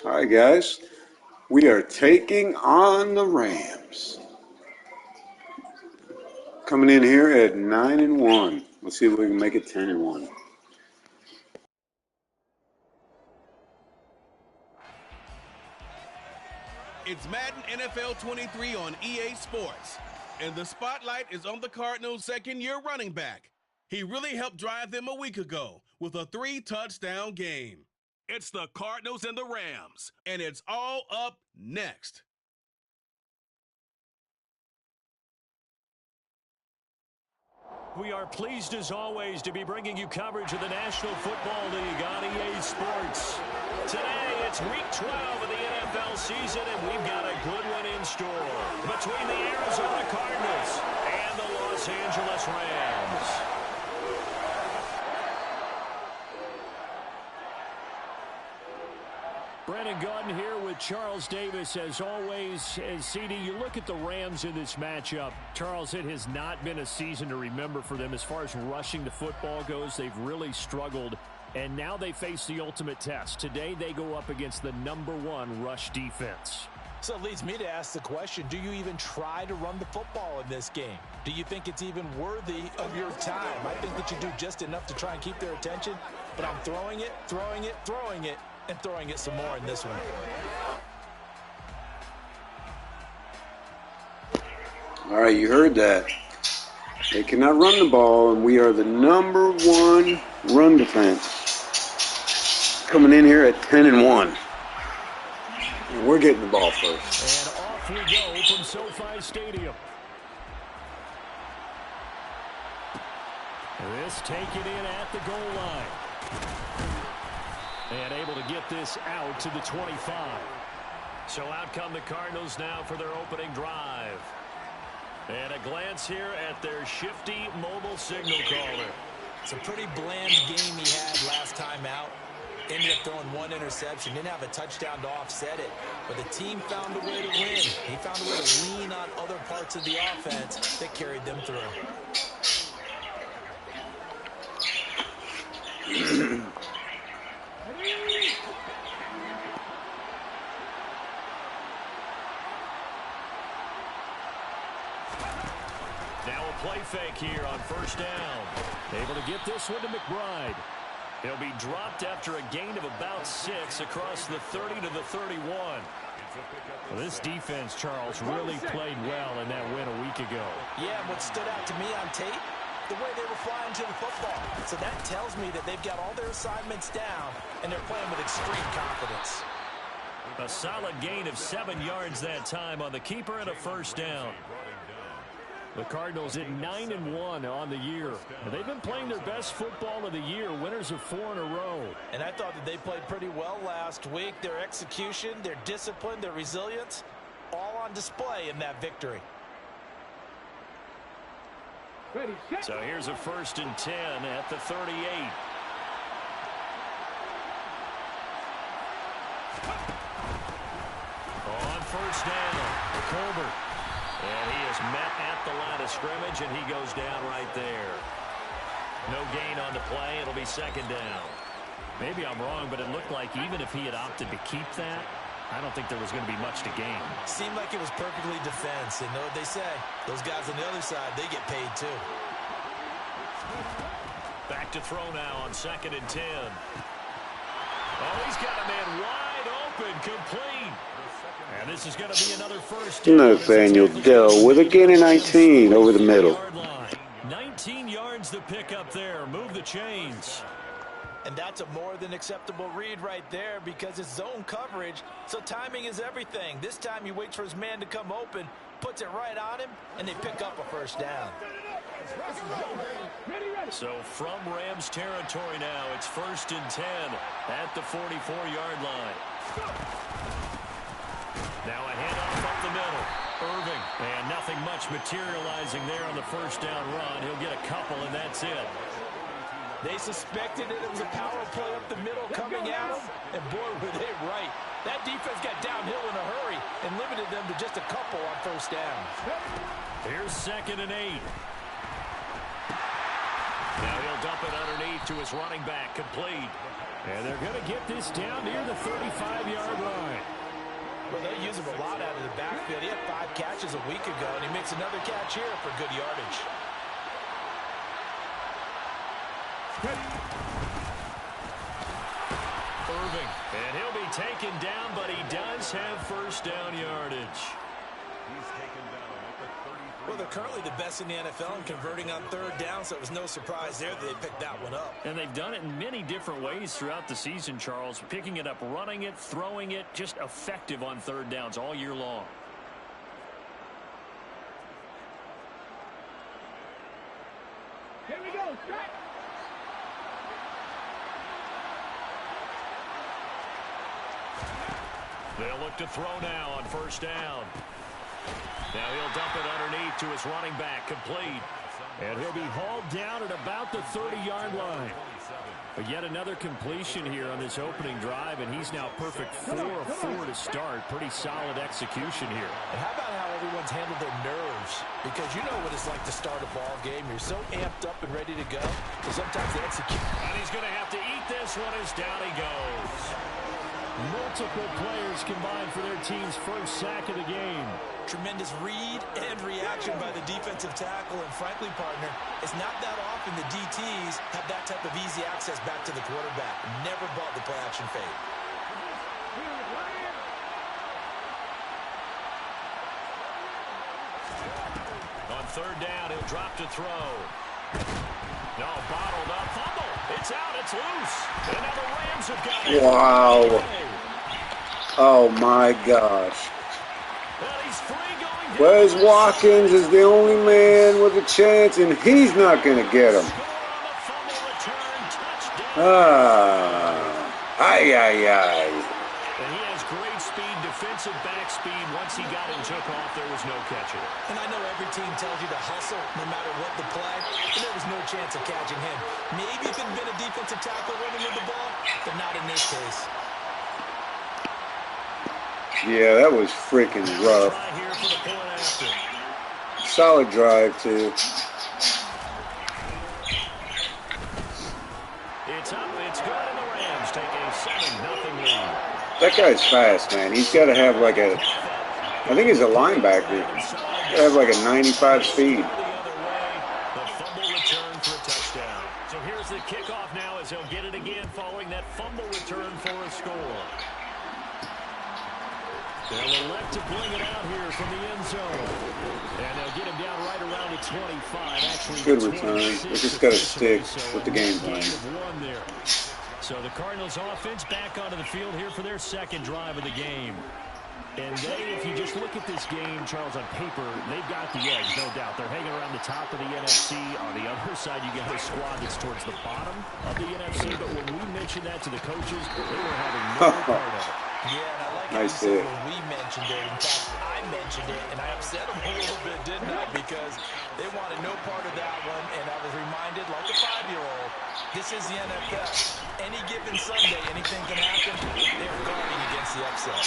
All right, guys. We are taking on the Rams. Coming in here at 9-1. Let's see if we can make it 10-1. It's Madden NFL 23 on EA Sports, and the spotlight is on the Cardinals' second-year running back. He really helped drive them a week ago with a 3-touchdown game. It's the Cardinals and the Rams, and it's all up next. We are pleased, as always, to be bringing you coverage of the National Football League on EA Sports. Today, it's Week 12 of the NFL season, and we've got a good one in store between the Arizona Cardinals and the Los Angeles Rams. Brandon Gaudin here with Charles Davis, as always. As CD, you look at the Rams in this matchup. Charles, it has not been a season to remember for them as far as rushing the football goes. They've really struggled, and now they face the ultimate test. Today, they go up against the #1 rush defense. So it leads me to ask the question, do you even try to run the football in this game? Do you think it's even worthy of your time? I think that you do just enough to try and keep their attention, but I'm throwing it, and throwing it some more in this one. All right, you heard that. They cannot run the ball, and we are the #1 run defense. Coming in here at 10-1. And we're getting the ball first. And off we go from SoFi Stadium. This taken in at the goal line. And able to get this out to the 25. So out come the Cardinals now for their opening drive. And a glance here at their shifty mobile signal caller. It's a pretty bland game he had last time out. Ended up throwing one interception. Didn't have a touchdown to offset it. But the team found a way to win. He found a way to lean on other parts of the offense that carried them through. Now a play fake here on first down. Able to get this one to McBride. He'll be dropped after a gain of about 6 across the 30 to the 31. Well, this defense, Charles, really played well in that win a week ago. Yeah, and what stood out to me on tape, the way they were flying to the football. So that tells me that they've got all their assignments down, and they're playing with extreme confidence. A solid gain of 7 yards that time on the keeper and a first down. The Cardinals at 9-1 on the year. And they've been playing their best football of the year, winners of 4 in a row. And I thought that they played pretty well last week. Their execution, their discipline, their resilience, all on display in that victory. So here's a 1st and 10 at the 38. On first down, Colbert. And he is met at the line of scrimmage, and he goes down right there. No gain on the play. It'll be 2nd down. Maybe I'm wrong, but it looked like even if he had opted to keep that, I don't think there was going to be much to gain. Seemed like it was perfectly defense. And know what they say? Those guys on the other side, they get paid too. Back to throw now on 2nd and 10. Oh, he's got a man wide open, complete. And this is going to be another first down. Nathaniel Dell with a gain of 19 over the middle. 19 yards to pick up there. Move the chains. And that's a more than acceptable read right there because it's zone coverage, so timing is everything. This time he waits for his man to come open, puts it right on him, and they pick up a first down. So from Rams territory now, it's 1st and 10 at the 44-yard line. Now a handoff up the middle. Irving. And nothing much materializing there on the first down run. He'll get a couple, and that's it. They suspected it was a power play up the middle coming at them, and boy, were they right. That defense got downhill in a hurry and limited them to just a couple on first down. Here's 2nd and 8. Now he'll dump it underneath to his running back, complete. And they're going to get this down near the 35-yard line. Well, they use him a lot out of the backfield. He had 5 catches a week ago, and he makes another catch here for good yardage. Irving, and he'll be taken down, but he does have first down yardage. He's taken down at the 33. Well, they're currently the best in the NFL in converting on third down, so it was no surprise there that they picked that one up. And they've done it in many different ways throughout the season, Charles. Picking it up, running it, throwing it, just effective on third downs all year long. Here we go, strike. They'll look to throw now on first down. Now he'll dump it underneath to his running back, complete. And he'll be hauled down at about the 30-yard line. But yet another completion here on this opening drive, and he's now perfect 4 of 4 to start. Pretty solid execution here. And how about how everyone's handled their nerves? Because you know what it's like to start a ball game. You're so amped up and ready to go. So sometimes they execute. And he's going to have to eat this one as down he goes. Multiple players combined for their team's first sack of the game. Tremendous read and reaction by the defensive tackle. And frankly, partner, it's not that often the DTs have that type of easy access back to the quarterback. Never bought the play action fade. On third down, he'll drop to throw. No, bottled up, fumble. It's out, it's loose. And now the Rams have got it. Wow. Oh, my gosh. Well, he's free going down. Wes Watkins is the only man with a chance, and he's not going to get him. Score on the fumble return, touchdown. Ay. And he has great speed, defensive back speed. Once he got it and took off, there was no catching it. And I know every team tells you to hustle no matter what the play, but there was no chance of catching him. Maybe if it had been a defensive tackle running with the ball, but not in this case. Yeah, that was freaking rough. Try here for the point after. Solid drive, too. It's up, it's good, and the Rams take a 7-0 lead. That guy's fast, man. He's got to have like a, I think he's a linebacker. He's got to have like a 95 speed. The other way, the fumble return for a touchdown. So here's the kickoff now as he'll get it again following that fumble return for a score. They'll elect to bring it out here from the end zone. And they'll get him down right around the 25. Actually, Good return. They just got to stick with the game plan. So the Cardinals offense back onto the field here for their second drive of the game. And they, if you just look at this game, Charles, on paper, they've got the edge, no doubt. They're hanging around the top of the NFC. On the other side, you got a squad that's towards the bottom of the NFC. But when we mentioned that to the coaches, they were having no part of it. Yeah, and I like Nice how you said hit. when we mentioned it. In fact, I mentioned it, and I upset them a little bit, didn't I? Because they wanted no part of that one, and I was reminded, like a 5-year-old, this is the NFL. Any given Sunday, anything can happen. They're guarding against the upset.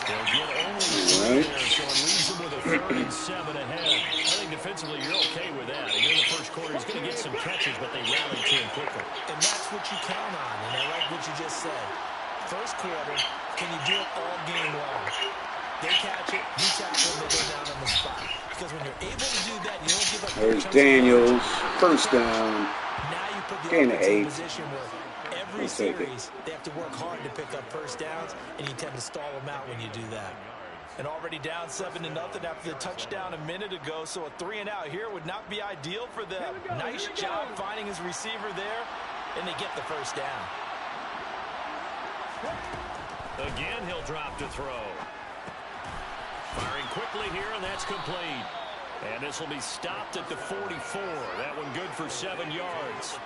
They'll get only two there, so it leaves them with a 3rd and 7 ahead. I think defensively you're okay with that. And in the first quarter, he's going to get some catches, but they rallied to him quickly. And that's what you count on, and I like what you just said. First quarter, can you do it all game long? They catch it, you tackle them, they go down on the spot. Because when you're able to do that, you don't give up. There's Daniels. First down. Now you put the Gain of offense in 8. a position where every I'll take it. series they have to work hard to pick up first downs, and you tend to stall them out when you do that. And already down 7-0 after the touchdown a minute ago, so a 3-and-out here would not be ideal for them. Nice job finding his receiver there, and they get the first down. Again, he'll drop to throw. Firing quickly here, and that's complete. And this will be stopped at the 44. That one good for 7 yards.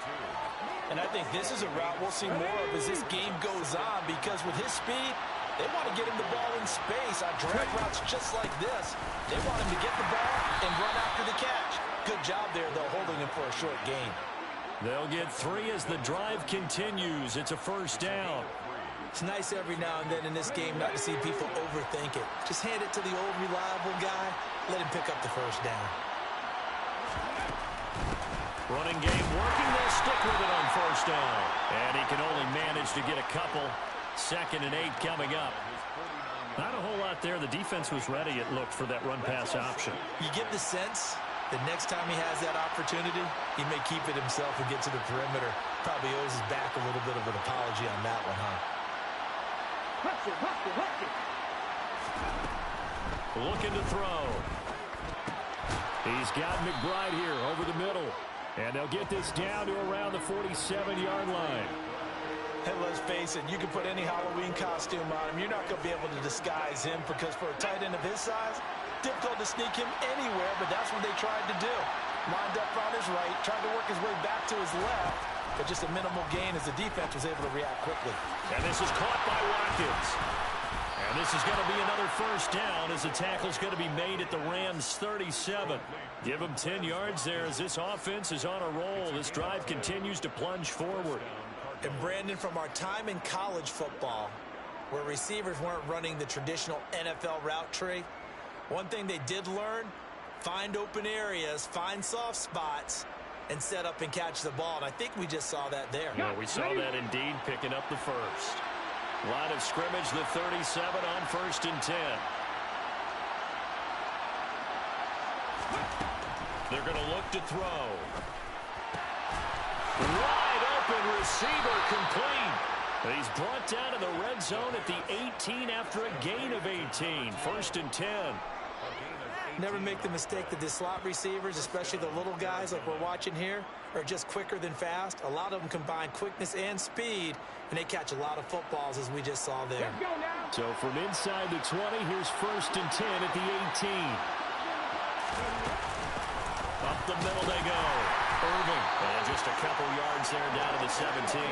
And I think this is a route we'll see more of as this game goes on, because with his speed, they want to get him the ball in space on drag routes just like this. They want him to get the ball and run after the catch. Good job there, though, holding him for a short gain. They'll get 3 as the drive continues. It's a first down. It's nice every now and then in this game not to see people overthink it. Just hand it to the old reliable guy. Let him pick up the first down. Running game working. They'll stick with it on first down. And he can only manage to get a couple. 2nd and 8 coming up. Not a whole lot there. The defense was ready, it looked, for that run-pass option. You get the sense that next time he has that opportunity, he may keep it himself and get to the perimeter. Probably owes his back a little bit of an apology on that one, huh? Looking to throw. He's got McBride here over the middle. And they'll get this down to around the 47-yard line. And let's face it, you can put any Halloween costume on him. You're not going to be able to disguise him because for a tight end of his size, difficult to sneak him anywhere, but that's what they tried to do. Lined up on his right, tried to work his way back to his left, but just a minimal gain as the defense was able to react quickly. And this is caught by Watkins. And this is going to be another first down as the tackle's going to be made at the Rams' 37. Give them 10 yards there as this offense is on a roll. This drive continues to plunge forward. And Brandon, from our time in college football, where receivers weren't running the traditional NFL route tree, one thing they did learn, find open areas, find soft spots, and set up and catch the ball. And I think we just saw that there. Yeah, we saw that indeed, picking up the first. Line of scrimmage, the 37 on 1st and 10. They're going to look to throw. Wide open receiver complete. He's brought down to the red zone at the 18 after a gain of 18. 1st and 10. Never make the mistake that the slot receivers, especially the little guys like we're watching here, are just quicker than fast. A lot of them combine quickness and speed, and they catch a lot of footballs as we just saw there. So from inside the 20, here's 1st and 10 at the 18. Up the middle they go. Irving. And just a couple yards there down to the 17.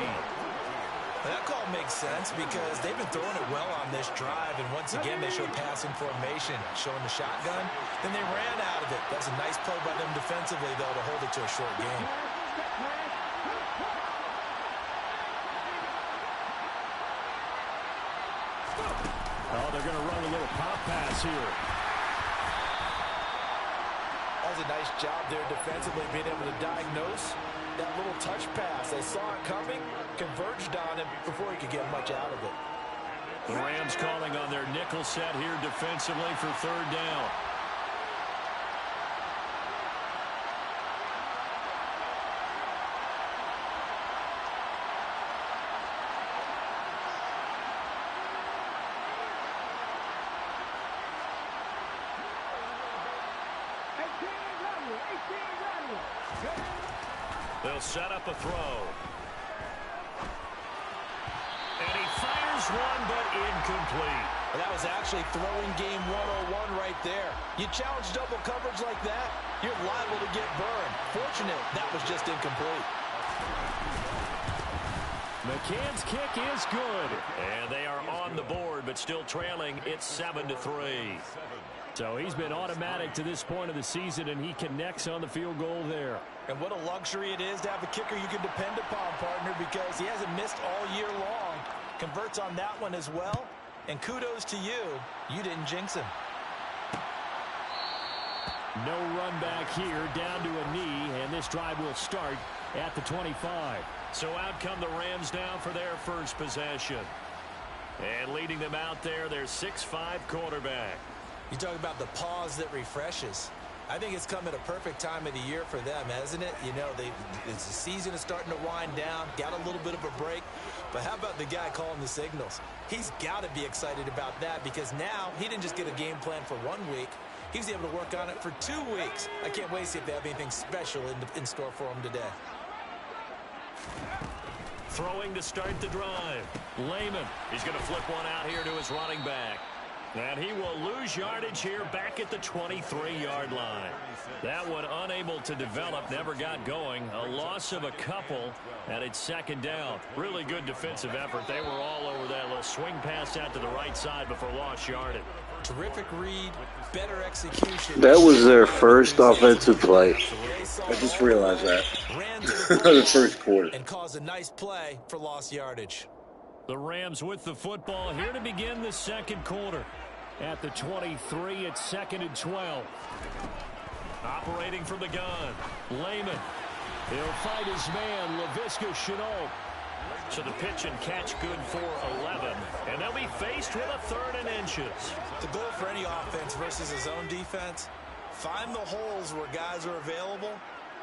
That call makes sense because they've been throwing it well on this drive, and once again they showed passing formation, showing the shotgun. Then they ran out of it. That's a nice play by them defensively, though, to hold it to a short game. Oh, they're going to run a little pop pass here. That was a nice job there defensively, being able to diagnose that little touch pass. They saw it coming, converged on him before he could get much out of it. The Rams calling on their nickel set here defensively for 3rd down. They'll set up a throw. And he fires one, but incomplete. Well, that was actually throwing game 101 right there. You challenge double coverage like that, you're liable to get burned. Fortunate, that was just incomplete. McCann's kick is good. And they are on the board, but still trailing. It's 7-3. So he's been automatic to this point of the season, and he connects on the field goal there. And what a luxury it is to have a kicker you can depend upon, partner, because he hasn't missed all year long. Converts on that one as well. And kudos to you. You didn't jinx him. No run back here, down to a knee, and this drive will start at the 25. So out come the Rams now for their first possession. And leading them out there, their 6'5" quarterback. You talk about the pause that refreshes. I think it's come at a perfect time of the year for them, hasn't it? You know, the season is starting to wind down, got a little bit of a break. But how about the guy calling the signals? He's got to be excited about that because now he didn't just get a game plan for 1 week. He was able to work on it for 2 weeks. I can't wait to see if they have anything special in store for him today. Throwing to start the drive. Lehman. He's going to flip one out here to his running back. And he will lose yardage here back at the 23-yard line. That one unable to develop, never got going. A loss of a couple, and it's 2nd down. Really good defensive effort. They were all over that little swing pass out to the right side before lost yardage. Terrific read, better execution. That was their first offensive play. I just realized that. The first quarter. And caused a nice play for lost yardage. The Rams with the football here to begin the 2nd quarter. At the 23, it's 2nd and 12. Operating from the gun. Lehman. He'll fight his man, Laviska Shenault. So the pitch and catch good for 11. And they'll be faced with a 3rd and inches. The goal for any offense versus his own defense, find the holes where guys are available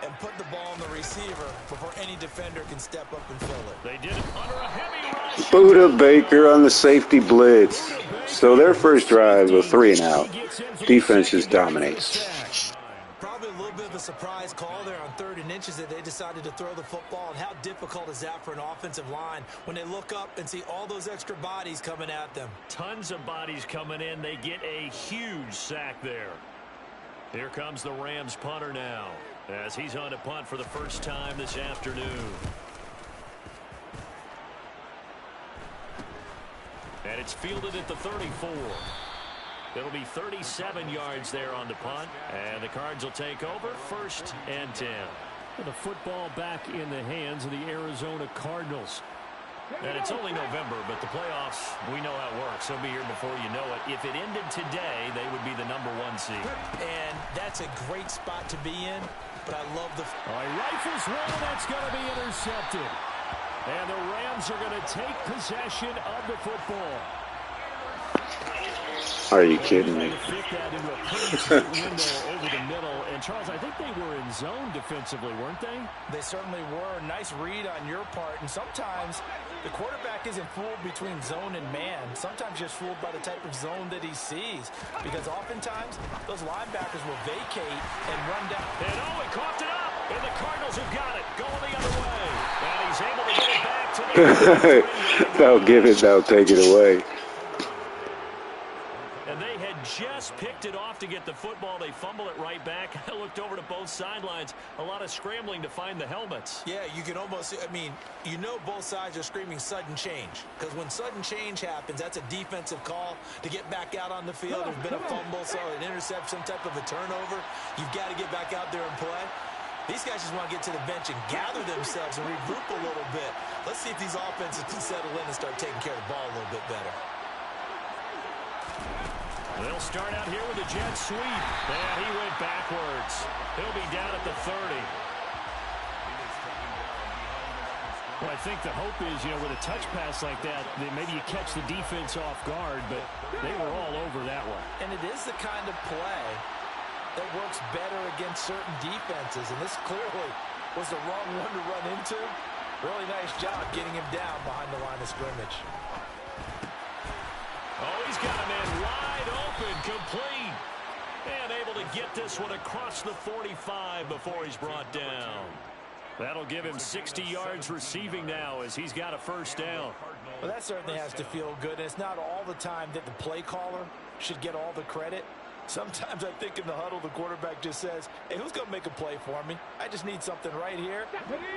and put the ball on the receiver before any defender can step up and fill it. They did it under a heavy rush. Buda Baker on the safety blitz. So their first drive, a 3-and-out. Defense just dominates. Probably a little bit of a surprise call there on 3rd and inches that they decided to throw the football. And how difficult is that for an offensive line when they look up and see all those extra bodies coming at them? Tons of bodies coming in. They get a huge sack there. Here comes the Rams punter now, as he's on to punt for the first time this afternoon. And it's fielded at the 34. It'll be 37 yards there on the punt, and the Cards will take over 1st and 10. And the football back in the hands of the Arizona Cardinals. And it's only November, but the playoffs, we know how it works. They'll be here before you know it. If it ended today, they would be the #1 seed. And that's a great spot to be in, but I love the... All right, rifles one, that's going to be intercepted. And the Rams are going to take possession of the football. Are you kidding me? Fit that into a pretty tight window over the middle. And, Charles, I think they were in zone defensively, weren't they? They certainly were. Nice read on your part. And sometimes the quarterback isn't fooled between zone and man. Sometimes just fooled by the type of zone that he sees. Because oftentimes those linebackers will vacate and run down. And he coughed it up. And the Cardinals have got it. Going the other way. And he's able to get it back to the... They'll give it, they'll take it away. And they had just picked it off to get the football. They fumble it right back. I looked over to both sidelines. A lot of scrambling to find the helmets. Yeah, you can almost, I mean, you know both sides are screaming sudden change. Because when sudden change happens, that's a defensive call to get back out on the field. There's been a fumble, so an interception, some type of a turnover. You've got to get back out there and play. These guys just want to get to the bench and gather themselves and regroup a little bit. Let's see if these offenses can settle in and start taking care of the ball a little bit better. They'll start out here with a jet sweep. And he went backwards. He'll be down at the 30. Well, I think the hope is, with a touch pass like that maybe you catch the defense off guard, but they were all over that one. And it is the kind of play that works better against certain defenses. And this clearly was the wrong one to run into. Really nice job getting him down behind the line of scrimmage. Oh, he's got a man wide open, complete. And able to get this one across the 45 before he's brought down. That'll give him 60 yards receiving now as he's got a first down. Well, that certainly has to feel good. And it's not all the time that the play caller should get all the credit. Sometimes I think in the huddle, the quarterback just says, hey, who's going to make a play for me? I just need something right here.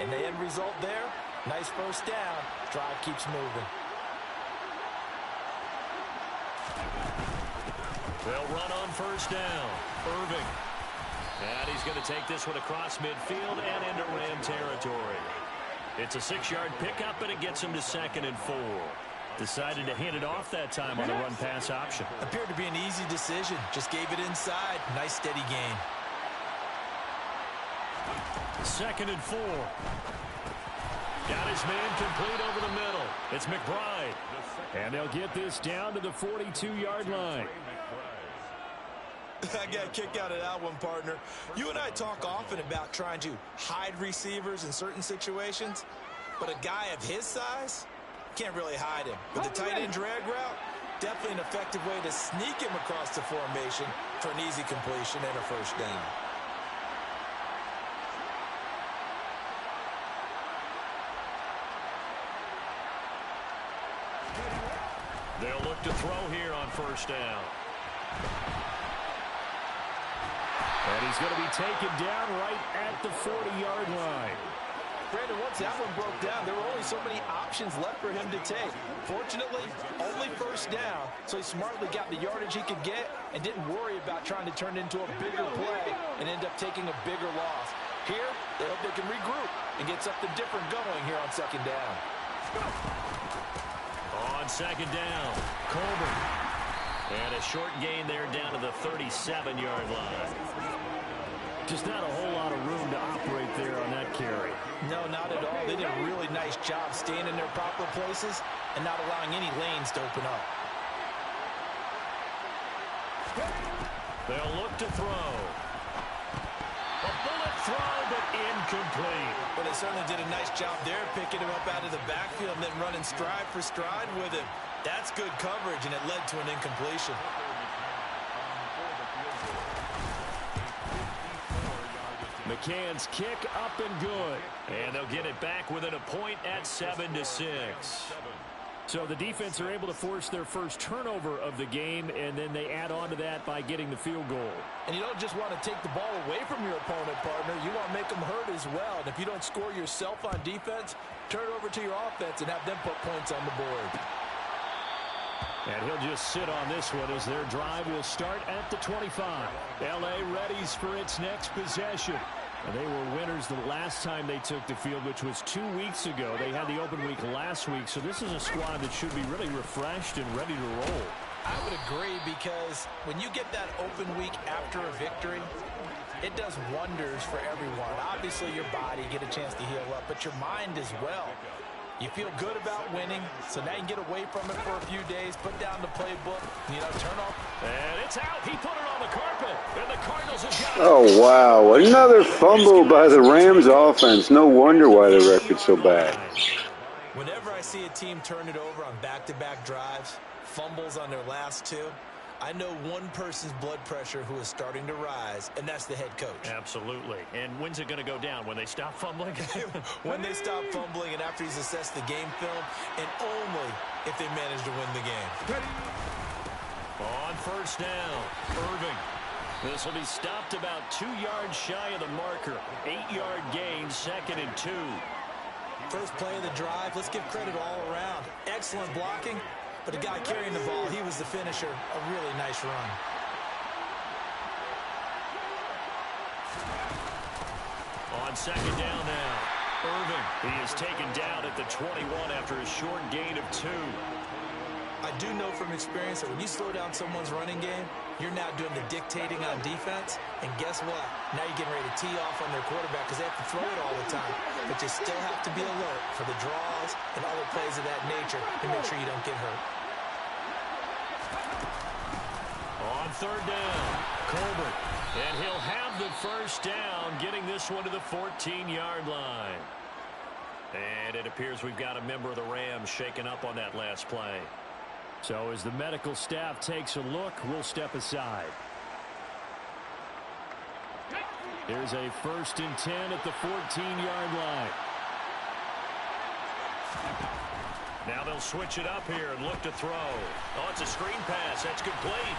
And the end result there, nice first down. Drive keeps moving. They'll run on first down. Irving. And he's going to take this one across midfield and into Ram territory. It's a 6-yard pickup, and it gets him to 2nd and 4. Decided to hand it off that time on the run-pass option. Appeared to be an easy decision. Just gave it inside. Nice, steady gain. 2nd and 4. Got his man complete over the middle. It's McBride. And they'll get this down to the 42-yard line. I got a kick out of that one, partner. You and I talk often about trying to hide receivers in certain situations, but a guy of his size can't really hide him. With the tight end drag route, definitely an effective way to sneak him across the formation for an easy completion and a first down. They'll look to throw here on first down. And he's going to be taken down right at the 40-yard line. Brandon, once that one broke down, there were only so many options left for him to take. Fortunately, only first down, so he smartly got the yardage he could get and didn't worry about trying to turn it into a bigger play and end up taking a bigger loss. Here, they hope they can regroup and get something different going here on 2nd down. On 2nd down, Coleman. And a short gain there down to the 37-yard line. Just not a whole lot of room to operate there on that carry. No, not at all. They did a really nice job staying in their proper places and not allowing any lanes to open up. They'll look to throw. A bullet throw, but incomplete. But they certainly did a nice job there, picking him up out of the backfield and then running stride for stride with him. That's good coverage, and it led to an incompletion. McCann's kick up and good. And they'll get it back within a point at 7-6. So the defense are able to force their first turnover of the game, and then they add on to that by getting the field goal. And you don't just want to take the ball away from your opponent, partner. You want to make them hurt as well. And if you don't score yourself on defense, turn it over to your offense and have them put points on the board. And he'll just sit on this one as their drive will start at the 25. L.A. readies for its next possession. And they were winners the last time they took the field, which was 2 weeks ago. They had the open week last week, so this is a squad that should be really refreshed and ready to roll. I would agree, because when you get that open week after a victory, it does wonders for everyone. Obviously, your body, get a chance to heal up, but your mind as well. You feel good about winning, so now you can get away from it for a few days, put down the playbook, turn off. And it's out. He put it on the carpet, and the Cardinals have got it. Oh, wow. Another fumble by the Rams offense. No wonder why the record's so bad. Whenever I see a team turn it over on back-to-back drives, fumbles on their last two, I know one person's blood pressure who is starting to rise, and that's the head coach. Absolutely. And when's it going to go down? When they stop fumbling? When they stop fumbling and after he's assessed the game film, and only if they manage to win the game. On first down, Irving. This will be stopped about 2 yards shy of the marker. 8-yard gain, 2nd and 2. First play of the drive, let's give credit all around. Excellent blocking. But the guy carrying the ball, he was the finisher. A really nice run. On second down now, Irving. He is taken down at the 21 after a short gain of 2. I do know from experience that when you slow down someone's running game, you're now doing the dictating on defense. And guess what? Now you're getting ready to tee off on their quarterback because they have to throw it all the time. But you still have to be alert for the draws and other plays of that nature to make sure you don't get hurt. On third down, Colbert. And he'll have the first down, getting this one to the 14-yard line. And it appears we've got a member of the Rams shaken up on that last play. So as the medical staff takes a look, we'll step aside. Here's a 1st and 10 at the 14-yard line. Now they'll switch it up here and look to throw. Oh, it's a screen pass. That's complete.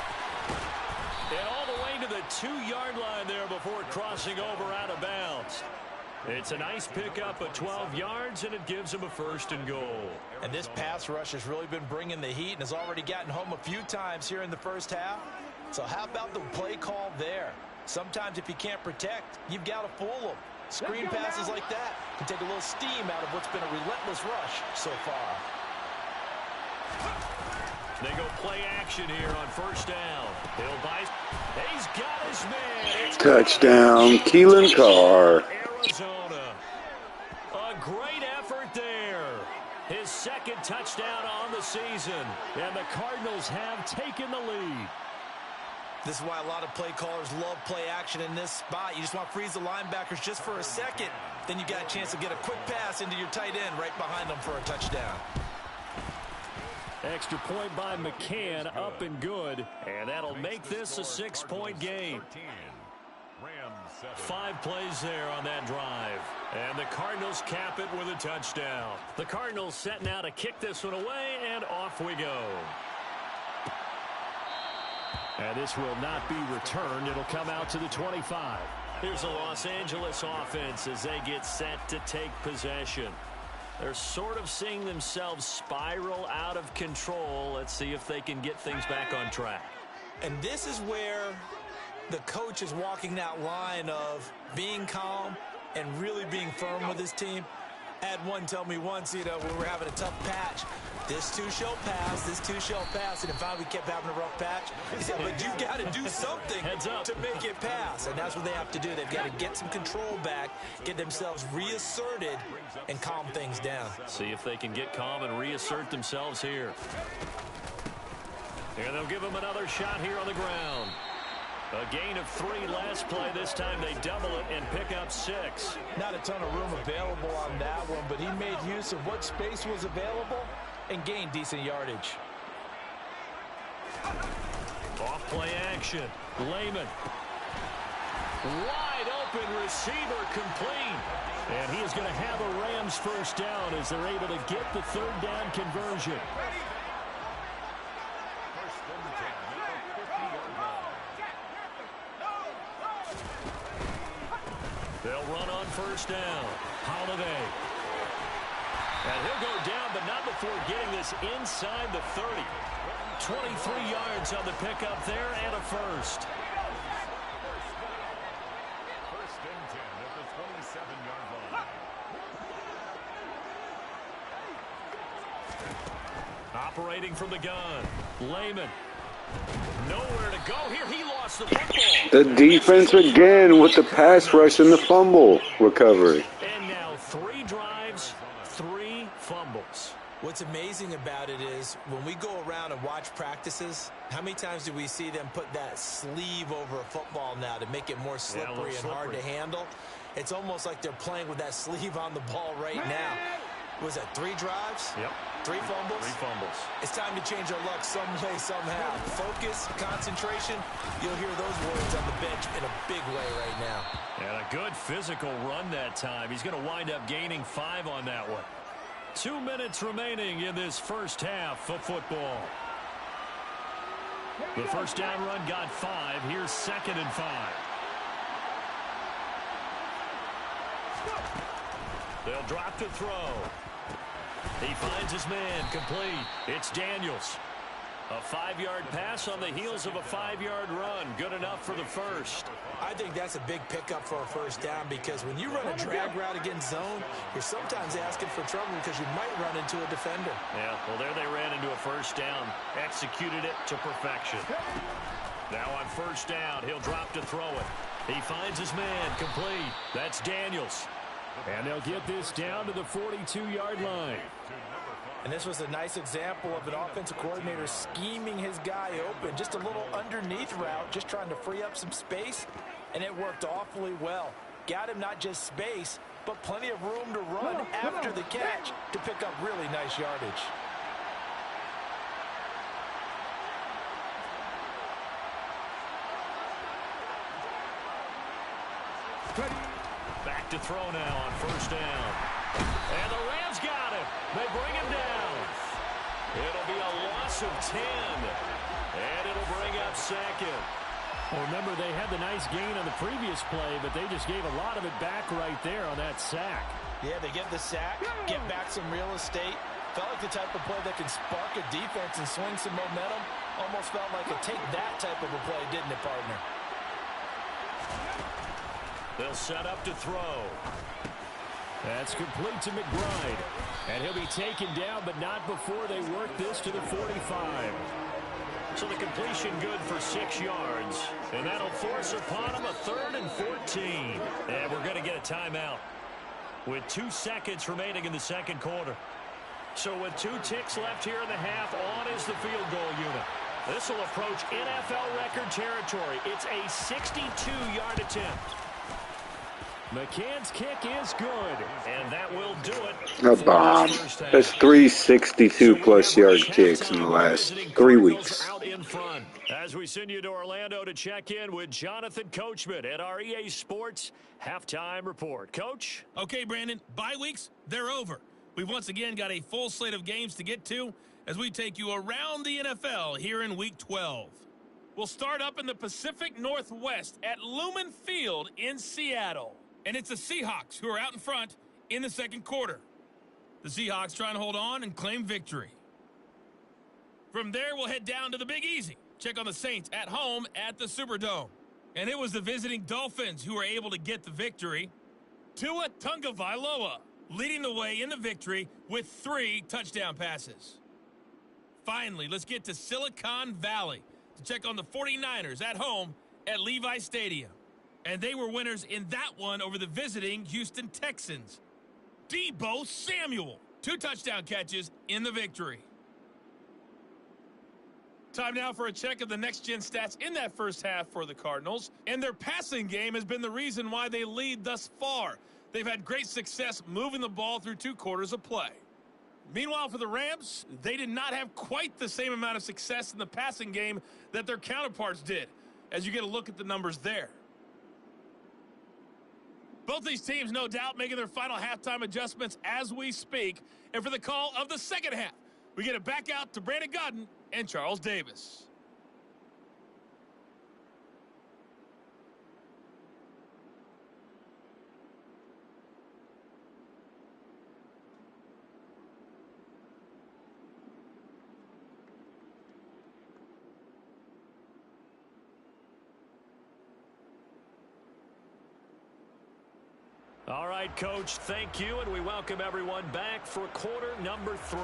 And all the way to the 2-yard line there before crossing over out of bounds. It's a nice pickup of 12 yards, and it gives them a 1st and goal. And this pass rush has really been bringing the heat and has already gotten home a few times here in the first half. So how about the play call there? Sometimes if you can't protect, you've got to fool them. Screen passes like that can take a little steam out of what's been a relentless rush so far. They go play action here on first down. He'll buy. He's got his man. Touchdown, Keelan Carr. Arizona. A great effort there. His 2nd touchdown on the season. And the Cardinals have taken the lead. This is why a lot of play callers love play action in this spot. You just want to freeze the linebackers just for a second. Then you got a chance to get a quick pass into your tight end right behind them for a touchdown. Extra point by McCann, up and good. And that'll make this a 6-point game. 5 plays there on that drive. And the Cardinals cap it with a touchdown. The Cardinals set now to kick this one away, and off we go. And this will not be returned. It'll come out to the 25. Here's the Los Angeles offense as they get set to take possession. They're sort of seeing themselves spiral out of control. Let's see if they can get things back on track. And this is where the coach is walking that line of being calm and really being firm with his team. I had one tell me once, when we were having a tough patch, this too shall pass, this too shall pass, and finally we kept having a rough patch. He said, but you've got to do something to make it pass, and that's what they have to do. They've got to get some control back, get themselves reasserted, and calm things down. See if they can get calm and reassert themselves here. And they'll give them another shot here on the ground. A gain of 3 last play. This time they double it and pick up 6. Not a ton of room available on that one, but he made use of what space was available and gained decent yardage. Off play action. Lehman. Wide open receiver complete. And he is going to have a Rams first down as they're able to get the 3rd down conversion. They'll run on first down. Holiday. And he'll go down, but not before getting this inside the 30. 23 yards on the pickup there and a first. First and 10 at the 27-yard line. Operating from the gun. Lehman. Nowhere to go here. He lost the football. The defense again with the pass rush and the fumble recovery. And now 3 drives, 3 fumbles. What's amazing about it is when we go around and watch practices, how many times do we see them put that sleeve over a football now to make it more slippery and hard to handle? It's almost like they're playing with that sleeve on the ball right now. Was that 3 drives? Yep. 3 fumbles? 3 fumbles. It's time to change our luck some way, somehow. Focus, concentration, you'll hear those words on the bench in a big way right now. And a good physical run that time. He's going to wind up gaining 5 on that one. 2 minutes remaining in this first half of football. The first down run got 5. Here's 2nd and 5. They'll drop to throw. He finds his man complete. It's Daniels. A 5-yard pass on the heels of a 5-yard run. Good enough for the first. I think that's a big pickup for a first down because when you run a drag route against zone, you're sometimes asking for trouble because you might run into a defender. Yeah, well, there they ran into a first down. Executed it to perfection. Now on first down, he'll drop to throw it. He finds his man complete. That's Daniels. And they'll get this down to the 42-yard line. And this was a nice example of an offensive coordinator scheming his guy open. Just a little underneath route, just trying to free up some space, and it worked awfully well. Got him not just space, but plenty of room to run after the catch to pick up really nice yardage. Back to throw now on first down. And the Rams got him. They bring him down. It'll be a loss of 10. And it'll bring up 2nd. Well, remember, they had the nice gain on the previous play, but they just gave a lot of it back right there on that sack. Yeah, they get the sack, get back some real estate. Felt like the type of play that can spark a defense and swing some momentum. Almost felt like a take that type of a play, didn't it, partner? They'll set up to throw. That's complete to McBride. And he'll be taken down, but not before they work this to the 45. So the completion good for 6 yards. And that'll force upon him a 3rd and 14. And we're going to get a timeout with 2 seconds remaining in the second quarter. So with 2 ticks left here in the half, on is the field goal unit. This will approach NFL record territory. It's a 62-yard attempt. McCann's kick is good. And that will do it. A bomb. That's 362-plus yard kicks in the last 3 weeks. Out in front. As we send you to Orlando to check in with Jonathan Coachman at our EA Sports Halftime Report. Coach? Okay, Brandon, bye weeks, they're over. We've once again got a full slate of games to get to as we take you around the NFL here in Week 12. We'll start up in the Pacific Northwest at Lumen Field in Seattle. And it's the Seahawks who are out in front in the second quarter. The Seahawks trying to hold on and claim victory. From there, we'll head down to the Big Easy. Check on the Saints at home at the Superdome. And it was the visiting Dolphins who were able to get the victory. Tua Tagovailoa leading the way in the victory with 3 touchdown passes. Finally, let's get to Silicon Valley to check on the 49ers at home at Levi Stadium. And they were winners in that one over the visiting Houston Texans. Deebo Samuel, 2 touchdown catches in the victory. Time now for a check of the next-gen stats in that first half for the Cardinals. And their passing game has been the reason why they lead thus far. They've had great success moving the ball through 2 quarters of play. Meanwhile, for the Rams, they did not have quite the same amount of success in the passing game that their counterparts did, as you get a look at the numbers there. Both these teams, no doubt, making their final halftime adjustments as we speak. And for the call of the second half, we get it back out to Brandon Godden and Charles Davis. All right, Coach, thank you, and we welcome everyone back for quarter number 3.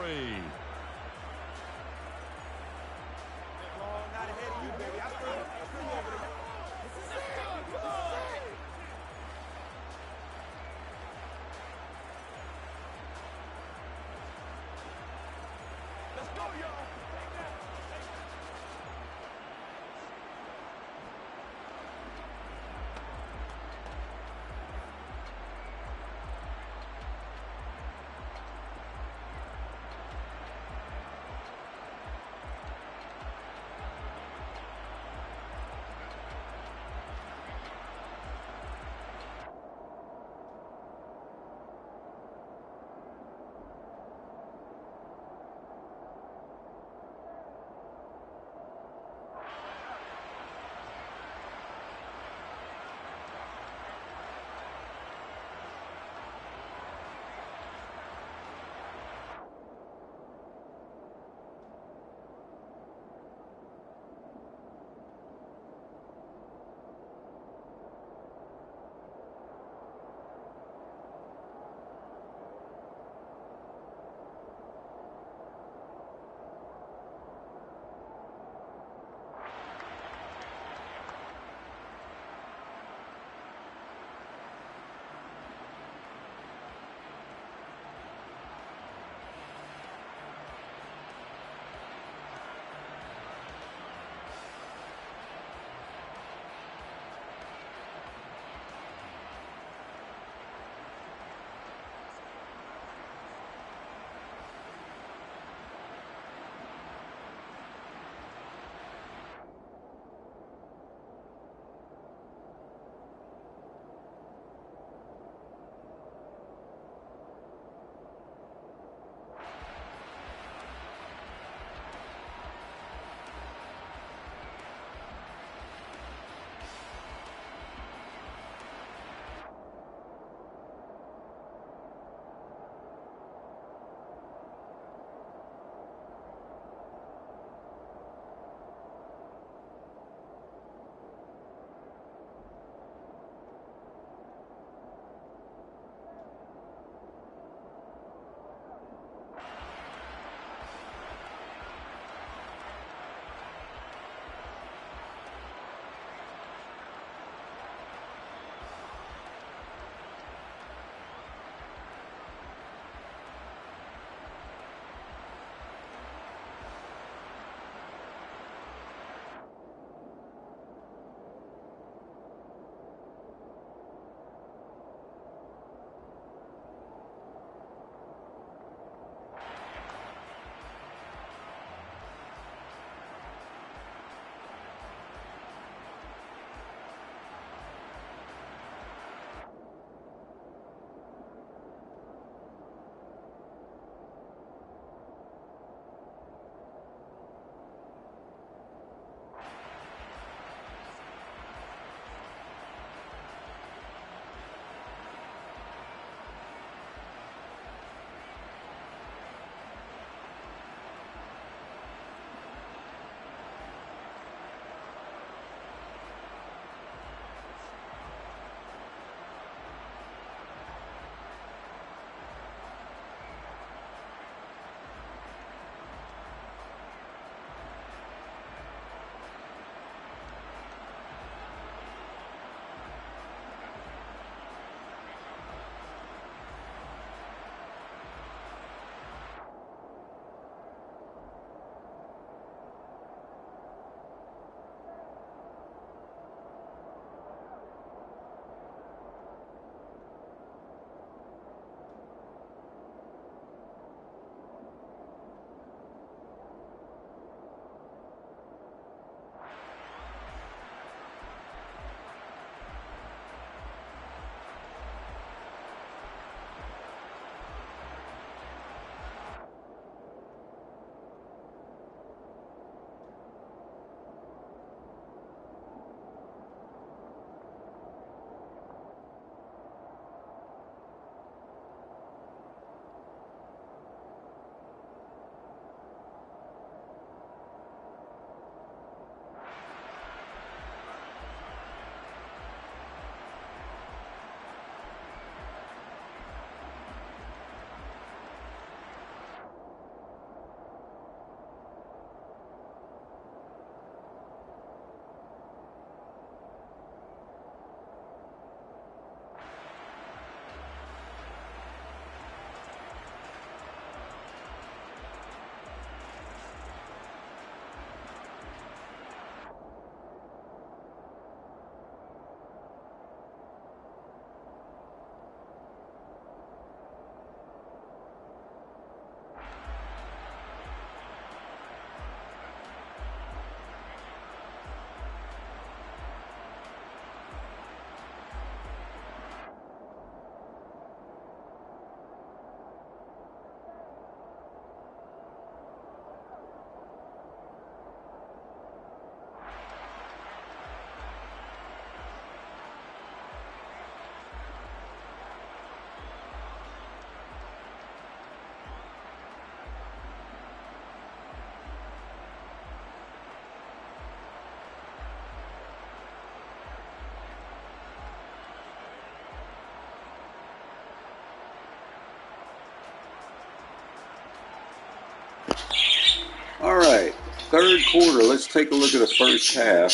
third quarter. Let's take a look at the first half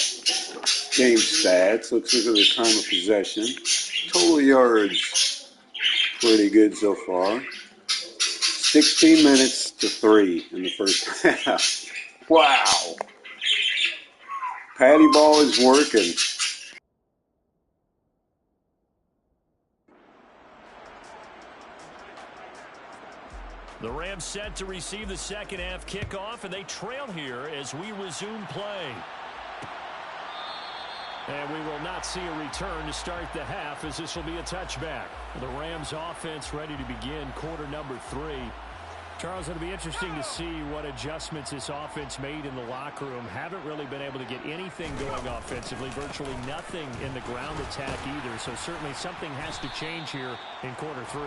game stats. Let's look at the time of possession. Total yards, pretty good so far. 16 minutes to 3 in the first half. Wow. Patty ball is working. The Rams set to receive the second half kickoff, and they trail here as we resume play. And we will not see a return to start the half, as this will be a touchback. The Rams offense ready to begin quarter number 3. Charles, it'll be interesting to see what adjustments this offense made in the locker room. Haven't really been able to get anything going offensively, virtually nothing in the ground attack either. So certainly something has to change here in quarter 3.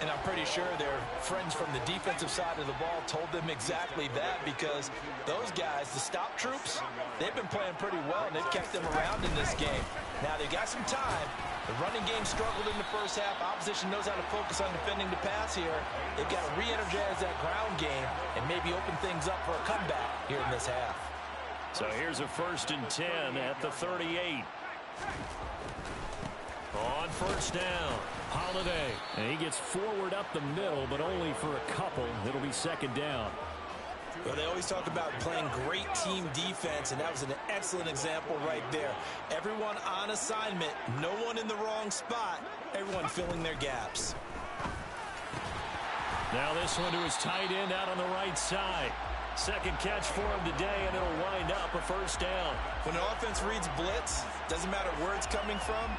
And I'm pretty sure their friends from the defensive side of the ball told them exactly that, because those guys, the stop troops, they've been playing pretty well, and they've kept them around in this game. Now, they've got some time. The running game struggled in the first half. Opposition knows how to focus on defending the pass here. They've got to re-energize that ground game and maybe open things up for a comeback here in this half. So here's a 1st and 10 at the 38. On first down, Holiday. And he gets forward up the middle, but only for a couple. It'll be 2nd down. Well, they always talk about playing great team defense, and that was an excellent example right there. Everyone on assignment, no one in the wrong spot, everyone filling their gaps. Now this one to his tight end out on the right side. Second catch for him today, and it'll wind up a 1st down. When the offense reads blitz, doesn't matter where it's coming from,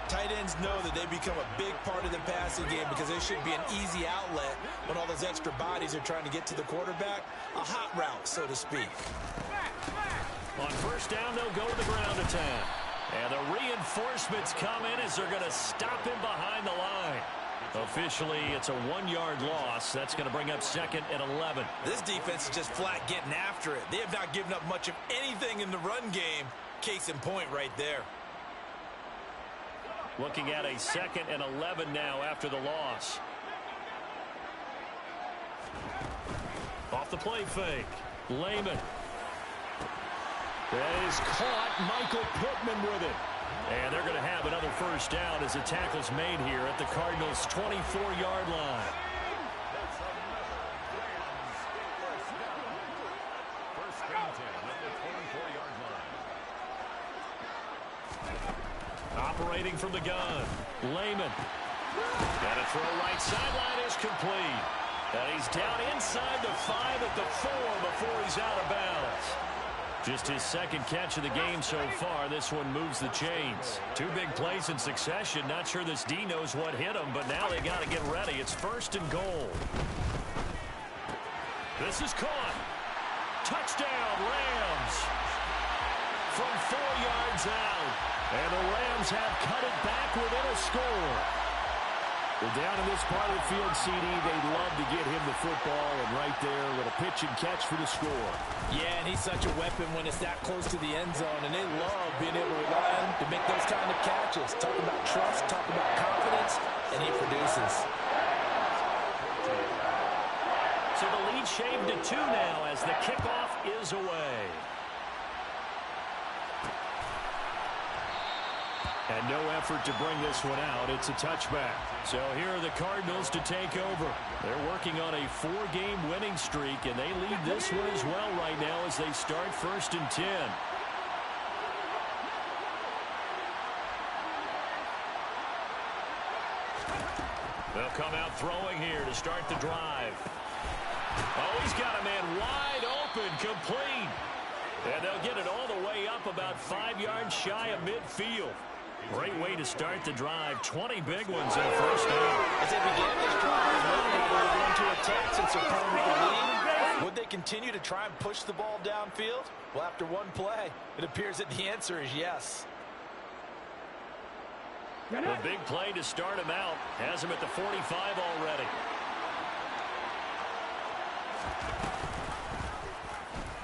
tight ends know that they become a big part of the passing game, because they should be an easy outlet when all those extra bodies are trying to get to the quarterback. A hot route, so to speak. On first down, they'll go to the ground attack. And the reinforcements come in as they're going to stop him behind the line. Officially, it's a 1-yard loss. That's going to bring up 2nd and 11. This defense is just flat getting after it. They have not given up much of anything in the run game. Case in point right there. Looking at a 2nd and 11 now after the loss. Off the play fake. Lehman. That is caught. Michael Pittman with it. And they're going to have another 1st down as the tackle's made here at the Cardinals' 24-yard line. Operating from the gun. Lehman. Got to throw right sideline is complete. And he's down inside the 5 at the 4 before he's out of bounds. Just his 2nd catch of the game so far. This one moves the chains. 2 big plays in succession. Not sure this D knows what hit him, but now they got to get ready. It's 1st and goal. This is caught. Touchdown, Rams. From 4 yards out. And the Rams have cut it back within a score. Well, down in this part of the field, CD, they love to get him the football, and right there, a little pitch and catch for the score. Yeah, and he's such a weapon when it's that close to the end zone, and they love being able to rely on to make those kind of catches. Talk about trust, talk about confidence, and he produces. So the lead shaved to 2 now as the kickoff is away. And no effort to bring this one out. It's a touchback. So here are the Cardinals to take over. They're working on a 4-game winning streak, and they lead this one as well right now as they start 1st and 10. They'll come out throwing here to start the drive. Oh, he's got a man wide open, complete. And they'll get it all the way up about 5 yards shy of midfield. Great way to start the drive. 20 big ones in 1st down. As they began this drive, they were going to attack since they're playing with the lead. Would they continue to try and push the ball downfield? Well, after one play, it appears that the answer is yes. A big play to start him out. Has him at the 45 already.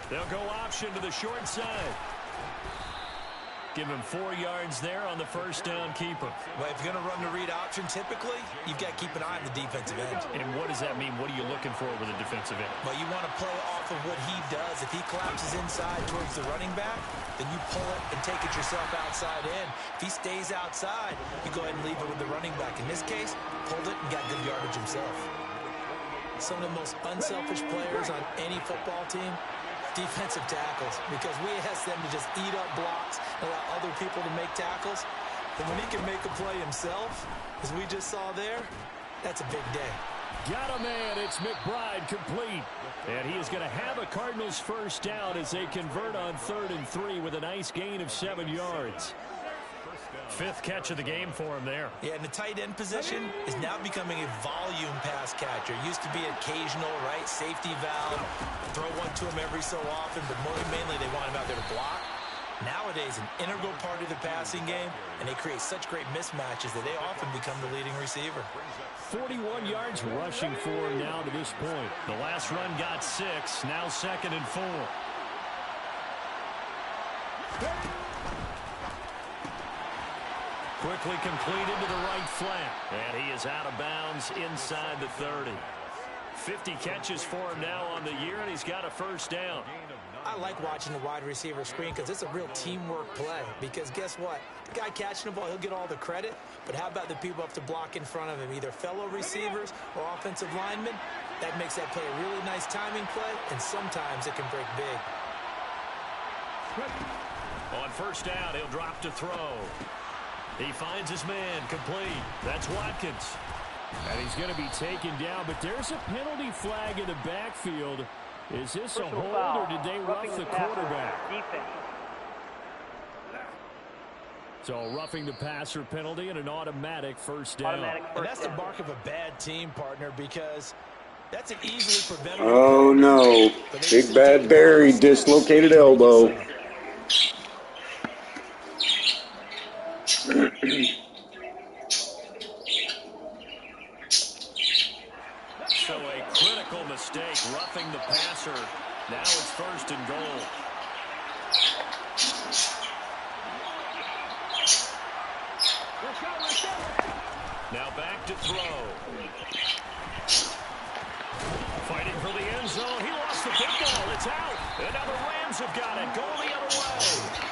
They'll go option to the short side. Give him 4 yards there on the first down keeper. Well, if you're going to run the read option, typically, you've got to keep an eye on the defensive end. And what does that mean? What are you looking for with a defensive end? Well, you want to play off of what he does. If he collapses inside towards the running back, then you pull it and take it yourself outside in. If he stays outside, you go ahead and leave it with the running back. In this case, pulled it and got good yardage himself. Some of the most unselfish players on any football team, defensive tackles, because we ask them to just eat up blocks and allow other people to make tackles. But when he can make a play himself, as we just saw there, that's a big day. Got a man. It's McBride complete. And he is going to have a Cardinals first down as they convert on 3rd and 3 with a nice gain of 7 yards. 5th catch of the game for him there. Yeah, and the tight end position is now becoming a volume pass catcher. Used to be occasional, right, safety valve, throw one to him every so often, but mainly they want him out there to block. Nowadays, an integral part of the passing game, and they create such great mismatches that they often become the leading receiver. 41 yards rushing for him now to this point. The last run got 6, now 2nd and 4. Quickly completed to the right flat. And he is out of bounds inside the 30. 50 catches for him now on the year, and he's got a first down. I like watching the wide receiver screen because it's a real teamwork play. Because guess what? The guy catching the ball, he'll get all the credit. But how about the people up to block in front of him, either fellow receivers or offensive linemen? That makes that play a really nice timing play, and sometimes it can break big. On first down, he'll drop to throw. He finds his man complete. That's Watkins. And he's going to be taken down, but there's a penalty flag in the backfield. Is this a hold, or did they rough the quarterback? So roughing the passer penalty and an automatic first down. And that's the mark of a bad team, partner, because that's an easily preventable. Oh, no. Big Bad Barry, dislocated elbow. So a critical mistake, roughing the passer. Now it's 1st and goal. Now back to throw. Fighting for the end zone. He lost the football. It's out. And now the Rams have got it. Going the other way.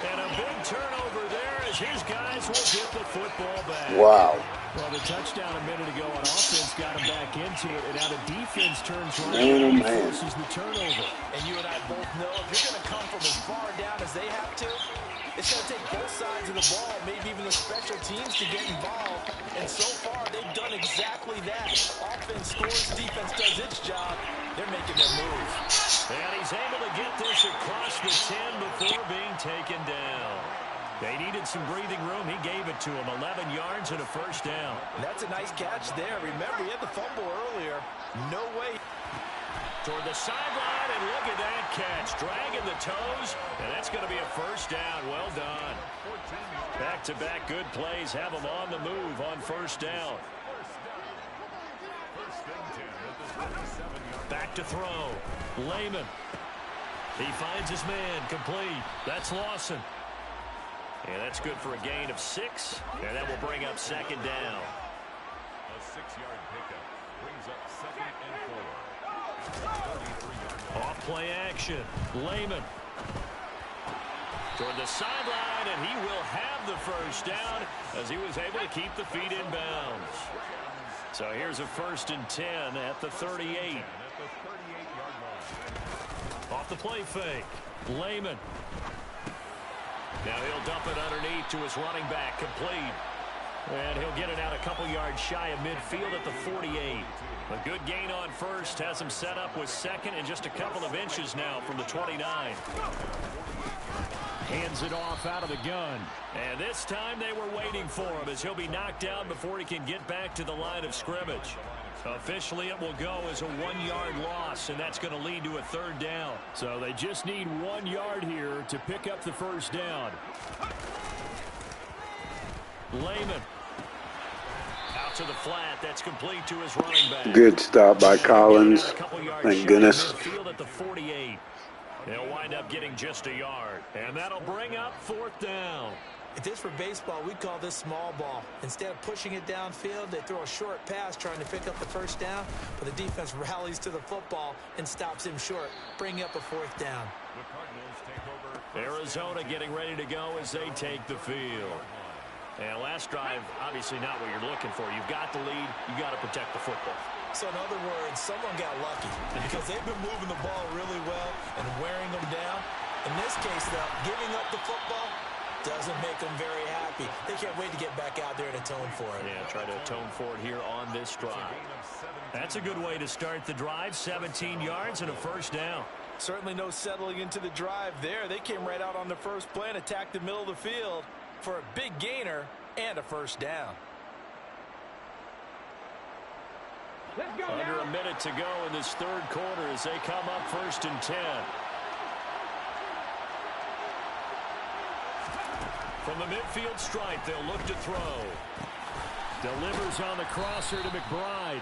And a big turnover there as his guys will get the football back. Wow. Well, the touchdown a minute ago on offense got him back into it, and now the defense turns right and forces the turnover. And you and I both know if you're going to come from as far down as they have to, it's going to take both sides of the ball, maybe even the special teams to get involved. And so far, they've done exactly that. Offense scores, defense does its job. They're making their move. And he's able to get this across the 10 before being taken down. They needed some breathing room. He gave it to him. 11 yards and a first down. And that's a nice catch there. Remember, he had the fumble earlier. No way. Toward the sideline, and look at that catch. Dragging the toes, and that's going to be a first down. Well done. Back-to-back good plays have him on the move on first down. Back to throw. Lehman. He finds his man complete. That's Lawson. And that's good for a gain of 6. And that will bring up 2nd down. A 6-yard pickup brings up 2nd and 4. Off play action. Lehman. Toward the sideline, and he will have the first down as he was able to keep the feet in bounds. So here's a 1st and 10 at the 38. Off the play fake. Lehman. Now he'll dump it underneath to his running back, complete. And he'll get it out a couple yards shy of midfield at the 48. A good gain on first has him set up with 2nd and just a couple of inches now from the 29. Hands it off out of the gun. And this time they were waiting for him as he'll be knocked down before he can get back to the line of scrimmage. Officially, it will go as a 1-yard loss, and that's going to lead to a 3rd down. So they just need 1 yard here to pick up the first down. Lehman. Out to the flat. That's complete to his running back. Good stop by Collins. Thank goodness. At the 48. They'll wind up getting just a yard. And that'll bring up 4th down. If this were baseball, we'd call this small ball. Instead of pushing it downfield, they throw a short pass trying to pick up the 1st down, but the defense rallies to the football and stops him short, bringing up a 4th down. The Cardinals take over. Arizona getting ready to go as they take the field. And last drive, obviously not what you're looking for. You've got the lead. You got to protect the football. So in other words, someone got lucky because they've been moving the ball really well and wearing them down. In this case, though, giving up the football doesn't make them very happy. They can't wait to get back out there and atone for it. Yeah, try to atone for it here on this drive. That's a good way to start the drive. 17 yards and a 1st down. Certainly no settling into the drive there. They came right out on the first play and attacked the middle of the field for a big gainer and a 1st down. Under a minute to go in this 3rd quarter as they come up 1st and 10. From the midfield stripe, they'll look to throw. Delivers on the crosser to McBride.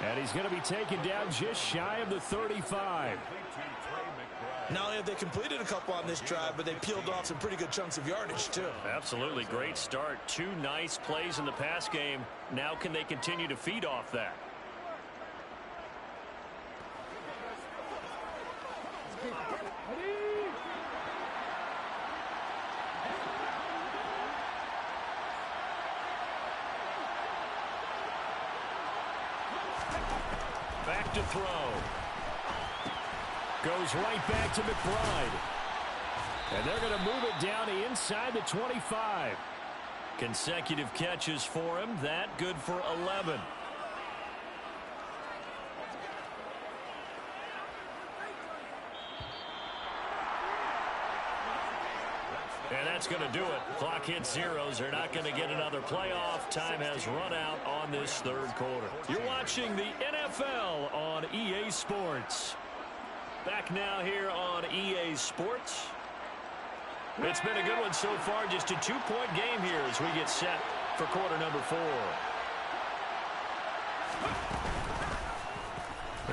And he's going to be taken down just shy of the 35. Not only have they completed a couple on this drive, but they peeled off some pretty good chunks of yardage, too. Absolutely great start. 2 nice plays in the pass game. Now can they continue to feed off that? Back to throw. Goes right back to McBride. And they're going to move it down to inside the 25. Consecutive catches for him. That good for 11. And that's going to do it. Clock hits zeros. They're not going to get another playoff. Time has run out on this 3rd quarter. You're watching the NFL on EA Sports. Back now here on EA Sports. It's been a good one so far. Just a 2-point game here as we get set for quarter number 4.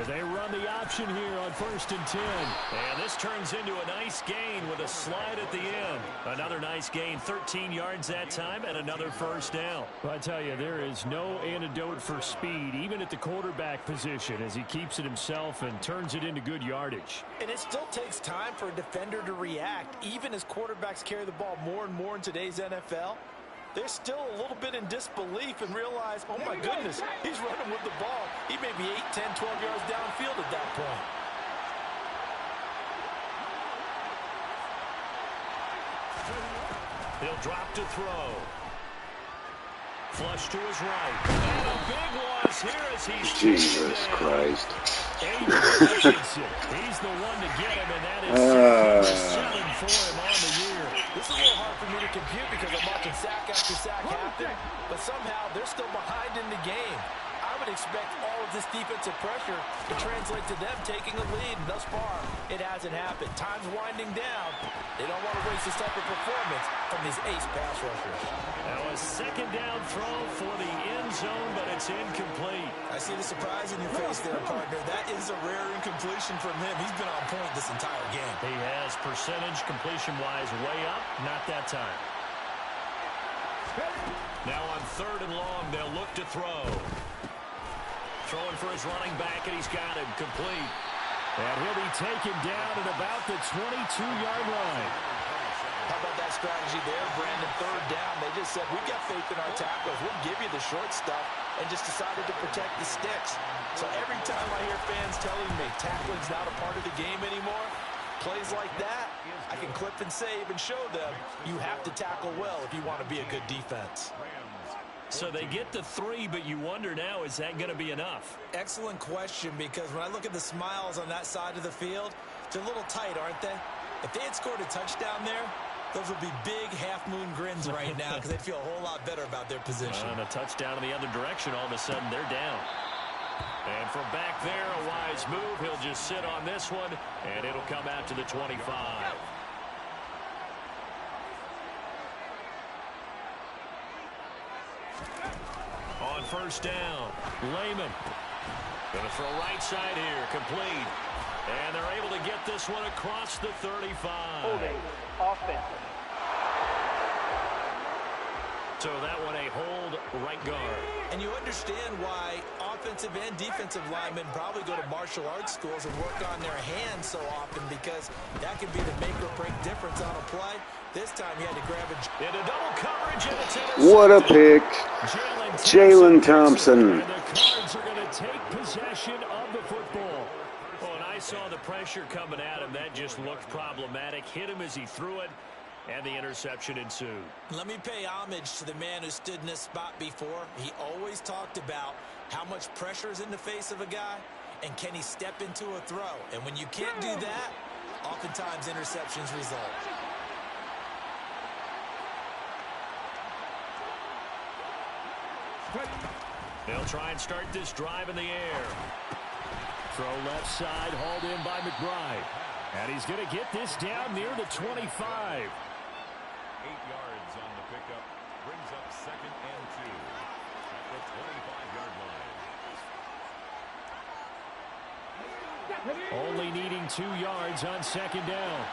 They run the option here on 1st and 10. And this turns into a nice gain with a slide at the end. Another nice gain, 13 yards that time, and another 1st down. Well, I tell you, there is no antidote for speed, even at the quarterback position, as he keeps it himself and turns it into good yardage. And it still takes time for a defender to react, even as quarterbacks carry the ball more and more in today's NFL. They're still a little bit in disbelief and realize, oh my goodness, he's running with the ball. He may be 8, 10, 12 yards downfield at that point. He'll drop to throw. Flush to his right. And a big loss here as he's Jesus Christ. He's the one to get him, and that is 7 for him on the year. This is a little hard for me to compute because I'm watching sack after sack happen, but somehow they're still behind in the game. I would expect all of this defensive pressure to translate to them taking a lead. Thus far, it hasn't happened. Time's winding down. They don't want to waste this type of performance from these ace pass rushers. Now a 2nd down throw for the end zone, but it's incomplete. I see the surprise in your face there, partner. That is a rare incompletion from him. He's been on point this entire game. He has percentage completion-wise way up. Not that time. Now on 3rd and long, they'll look to throw. Throwing for his running back, and he's got him complete. And he'll be taken down at about the 22-yard line. How about that strategy there, Brandon? 3rd down. They just said, we've got faith in our tackles. We'll give you the short stuff, and just decided to protect the sticks. So every time I hear fans telling me tackling's not a part of the game anymore, plays like that, I can clip and save and show them you have to tackle well if you want to be a good defense. So they get the 3, but you wonder now, is that going to be enough? Excellent question, because when I look at the smiles on that side of the field, they're a little tight, aren't they? If they had scored a touchdown there, those would be big half-moon grins right now because they'd feel a whole lot better about their position. And a touchdown in the other direction, all of a sudden they're down. And from back there, a wise move. He'll just sit on this one, and it'll come out to the 25. On 1st down, Lehman. Going to throw right side here, complete. And they're able to get this one across the 35. Holding offense. So that one a hold right guard. And you understand why offensive and defensive linemen probably go to martial arts schools and work on their hands so often, because that could be the make or break difference on a play. This time he had to grab it. Into double coverage, and it's intercepted. What a pick. Jalen Thompson. And the Cards are going to take possession of the football. Oh, and I saw the pressure coming at him. That just looked problematic. Hit him as he threw it, and the interception ensued. Let me pay homage to the man who stood in this spot before. He always talked about how much pressure is in the face of a guy, and can he step into a throw. And when you can't do that, oftentimes interceptions result. They'll try and start this drive in the air. Throw left side, hauled in by McBride. And he's going to get this down near the 25. 8 yards on the pickup. Brings up 2nd and 2 at the 25-yard line. Only needing 2 yards on 2nd down.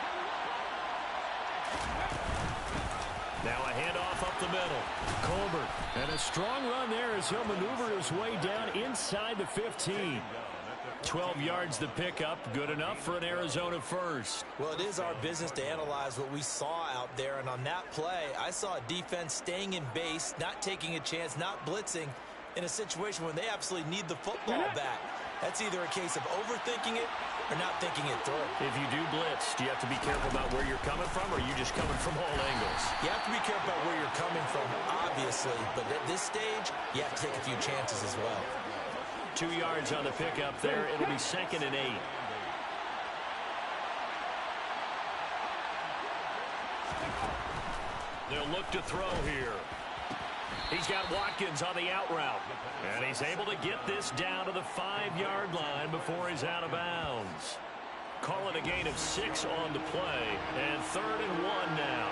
Now a handoff up the middle. Colbert. And a strong run there as he'll maneuver his way down inside the 15. 12 yards the pickup. Good enough for an Arizona first. Well, it is our business to analyze what we saw out there. And on that play, I saw a defense staying in base, not taking a chance, not blitzing in a situation when they absolutely need the football back. That's either a case of overthinking it or not thinking it through. If you do blitz, do you have to be careful about where you're coming from, or are you just coming from all angles? You have to be careful about where you're coming from, obviously. But at this stage, you have to take a few chances as well. 2 yards on the pickup there. It'll be 2nd and 8. They'll look to throw here. He's got Watkins on the out route. And he's able to get this down to the 5-yard line before he's out of bounds. Call it a gain of 6 on the play. And 3rd and 1 now.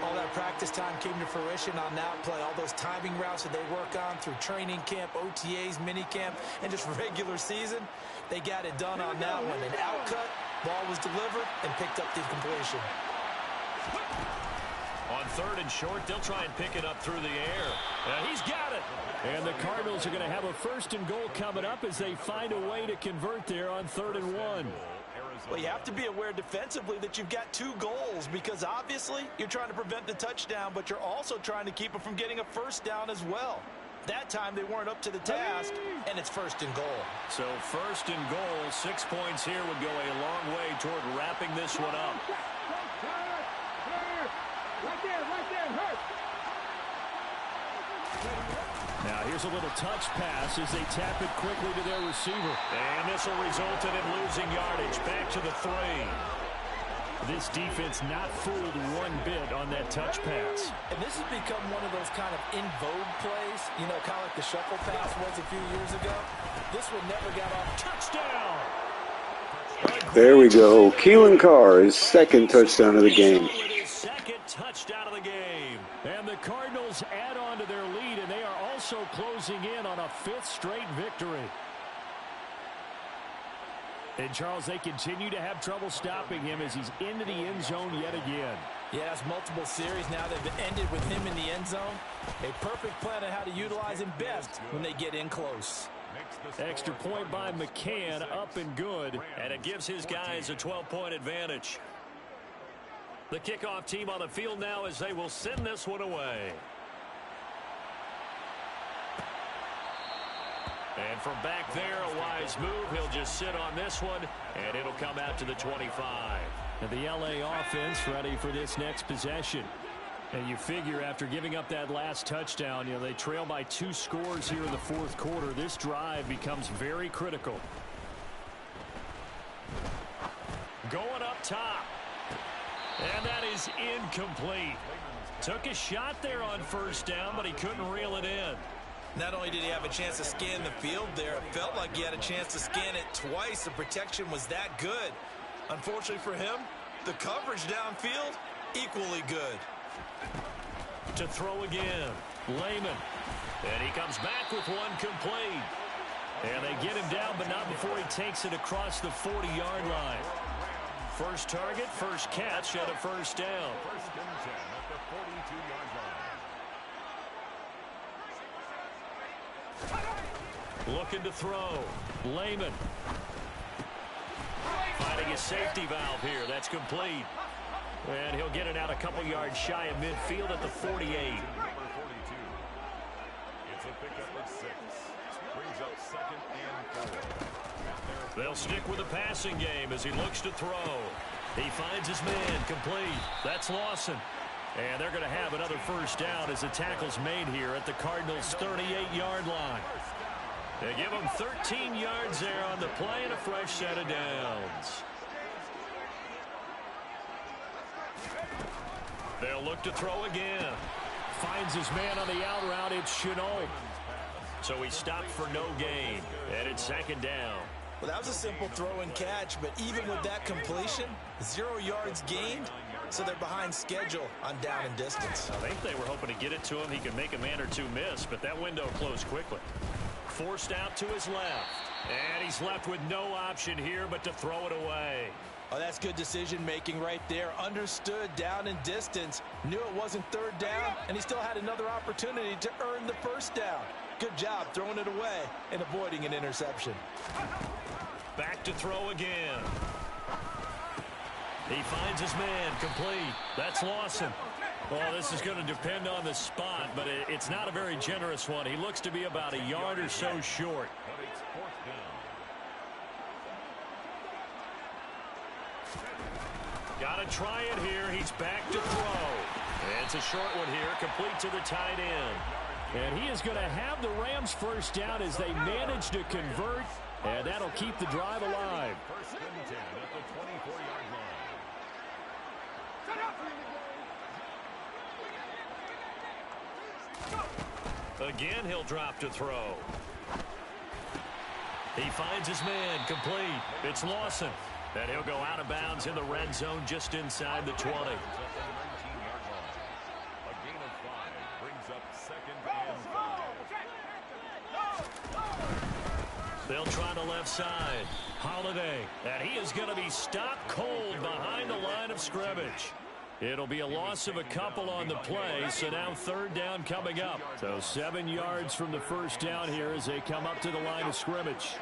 All that practice time came to fruition on that play. All those timing routes that they work on through training camp, OTAs, minicamp, and just regular season, they got it done on that one. An out cut, ball was delivered, and picked up the completion. On 3rd and short, they'll try and pick it up through the air. And he's got it. And the Cardinals are going to have a 1st and goal coming up as they find a way to convert there on 3rd and 1. Well, you have to be aware defensively that you've got 2 goals, because obviously you're trying to prevent the touchdown, but you're also trying to keep it from getting a 1st down as well. That time they weren't up to the task, and it's 1st and goal. So 1st and goal, 6 points here would go a long way toward wrapping this one up. Right there, hurt. Now here's a little touch pass as they tap it quickly to their receiver. And this will result in him losing yardage back to the 3. This defense not fooled one bit on that touch pass. And this has become one of those kind of in vogue plays, you know, kind of like the shuffle pass was a few years ago. This one never got off. Touchdown! There we go. Keelan Carr, his 2nd touchdown of the game. Second touchdown of the game. And the Cardinals add on to their lead, and they are also closing in on a 5th straight victory. And, Charles, they continue to have trouble stopping him as he's into the end zone yet again. Yeah, it's multiple series now that have ended with him in the end zone. A perfect plan on how to utilize him best when they get in close. Extra point by McCann, up and good. And it gives his guys a 12-point advantage. The kickoff team on the field now as they will send this one away. And from back there, a wise move. He'll just sit on this one, and it'll come out to the 25. And the LA offense ready for this next possession. And you figure after giving up that last touchdown, you know, they trail by 2 scores here in the 4th quarter. This drive becomes very critical. Going up top. And that is incomplete. Took a shot there on 1st down, but he couldn't reel it in. Not only did he have a chance to scan the field there, it felt like he had a chance to scan it twice. The protection was that good. Unfortunately for him, the coverage downfield, equally good. To throw again, Lehman. And he comes back with one complete. And they get him down, but not before he takes it across the 40-yard line. First target, first catch, and a first down. First and 10 at the 42-yard line. Looking to throw. Lehman. Finding his safety valve here. That's complete. And he'll get it out a couple yards shy of midfield at the 48. Number 42. It's a pickup of 6. Brings up second and 4. They'll stick with the passing game as he looks to throw. He finds his man complete. That's Lawson. And they're going to have another first down as the tackle's made here at the Cardinals' 38-yard line. They give him 13 yards there on the play and a fresh set of downs. They'll look to throw again. Finds his man on the out route. It's Chenault. So he stopped for no gain. And it's second down. Well, that was a simple throw and catch, but even with that completion, 0 yards gained, so they're behind schedule on down and distance. I think they were hoping to get it to him. He could make a man or two miss, but that window closed quickly. Forced out to his left. And he's left with no option here but to throw it away. Oh, that's good decision-making right there. Understood down and distance. Knew it wasn't third down, and he still had another opportunity to earn the first down. Good job throwing it away and avoiding an interception. Back to throw again. He finds his man complete. That's Lawson. Well, this is going to depend on the spot, but it's not a very generous one. He looks to be about a yard or so short. But it's fourth down. Got to try it here. He's back to throw. And it's a short one here, complete to the tight end. And he is going to have the Rams first down as they manage to convert, and that'll keep the drive alive. First and 10 at the 24-yard line. Again, he'll drop to throw. He finds his man complete. It's Lawson. And he'll go out of bounds in the red zone just inside the 20. A gain of 5 brings up second and 5. They'll try the left side. Holiday. And he is going to be stopped cold behind the line of scrimmage. It'll be a loss of a couple on the play, so now third down coming up. So 7 yards from the first down here as they come up to the line of scrimmage.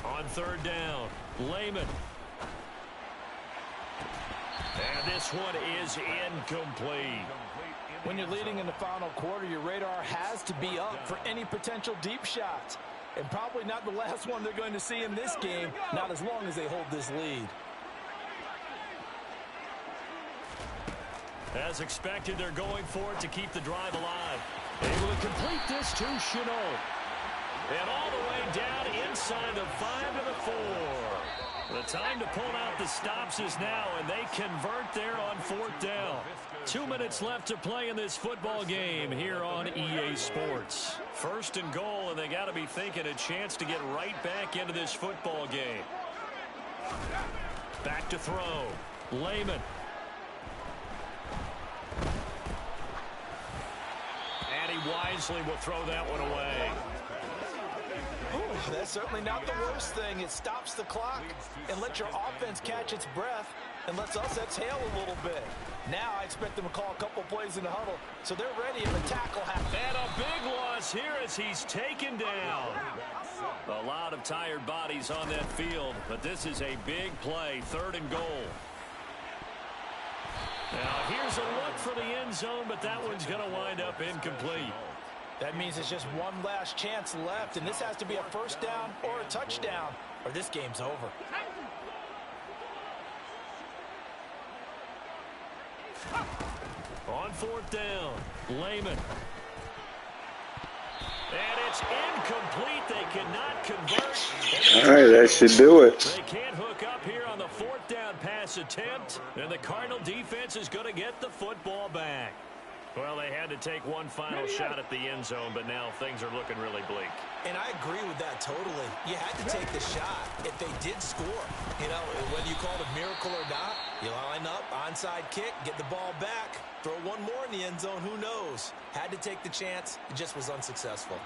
On third down, Lehman. And this one is incomplete. When you're leading in the final quarter, your radar has to be up for any potential deep shots. And probably not the last one they're going to see in this game, not as long as they hold this lead. As expected, they're going for it to keep the drive alive. Able to complete this to Chenault. And all the way down inside the 5 to the 4. The time to pull out the stops is now, and they convert there on fourth down. 2 minutes left to play in this football game here on EA Sports. First and goal, and they got to be thinking a chance to get right back into this football game. Back to throw. Lehman. And he wisely will throw that one away. Ooh, that's certainly not the worst thing. It stops the clock and lets your offense catch its breath and lets us exhale a little bit. Now I expect them to call a couple plays in the huddle, so they're ready if a tackle happens. And a big loss here as he's taken down. A lot of tired bodies on that field, but this is a big play, third and goal. Now here's a look for the end zone, but that one's going to wind up incomplete. That means it's just one last chance left, and this has to be a first down or a touchdown, or this game's over. On fourth down, Lehman. And it's incomplete. They cannot convert. All right, that should do it. They can't hook up here on the fourth down pass attempt, and the Cardinal defense is going to get the football back. Well, they had to take one final shot at the end zone, but now things are looking really bleak. And I agree with that totally. You had to take the shot if they did score. You know, Whether you call it a miracle or not, you line up, onside kick, get the ball back, throw one more in the end zone, who knows? Had to take the chance, it just was unsuccessful.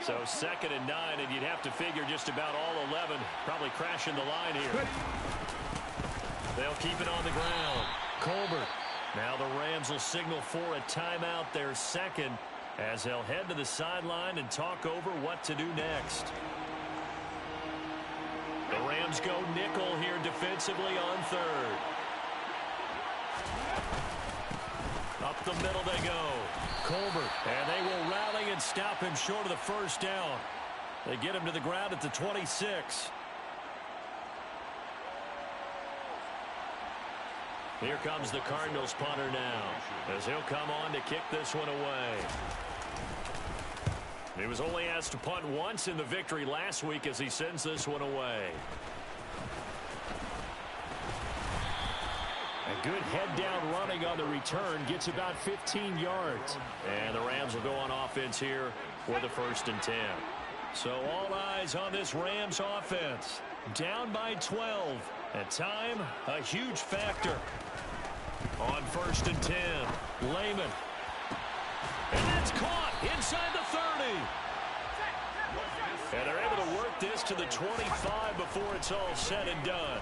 So 2nd and 9, and you'd have to figure just about all 11 probably crashing the line here. They'll keep it on the ground. Colbert. Now the Rams will signal for a timeout, their second, as they'll head to the sideline and talk over what to do next. The Rams go nickel here defensively on 3rd. Up the middle they go. Colbert, and they will rally and stop him short of the first down. They get him to the ground at the 26. Here comes the Cardinals punter now, as he'll come on to kick this one away. He was only asked to punt once in the victory last week as he sends this one away. A good head-down running on the return gets about 15 yards. And the Rams will go on offense here for the 1st and 10. So all eyes on this Rams offense. Down by 12. At time, a huge factor. On 1st and 10, Lehman. And that's caught inside the 30. And they're able to work this to the 25 before it's all said and done.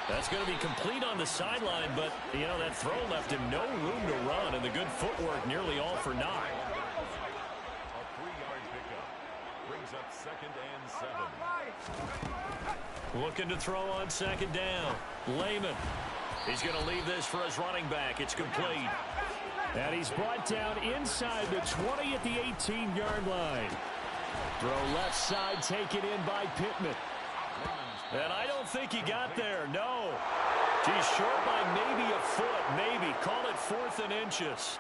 That's going to be complete on the sideline, but, you know, that throw left him no room to run, and the good footwork nearly all for naught. A 3-yard pickup brings up 2nd and 7. Looking to throw on 2nd down. Lehman. He's going to leave this for his running back. It's complete. And he's brought down inside the 20 at the 18-yard line. Throw left side taken in by Pittman. And I don't think he got there, no. He's short by maybe a foot, maybe. Call it 4th and inches.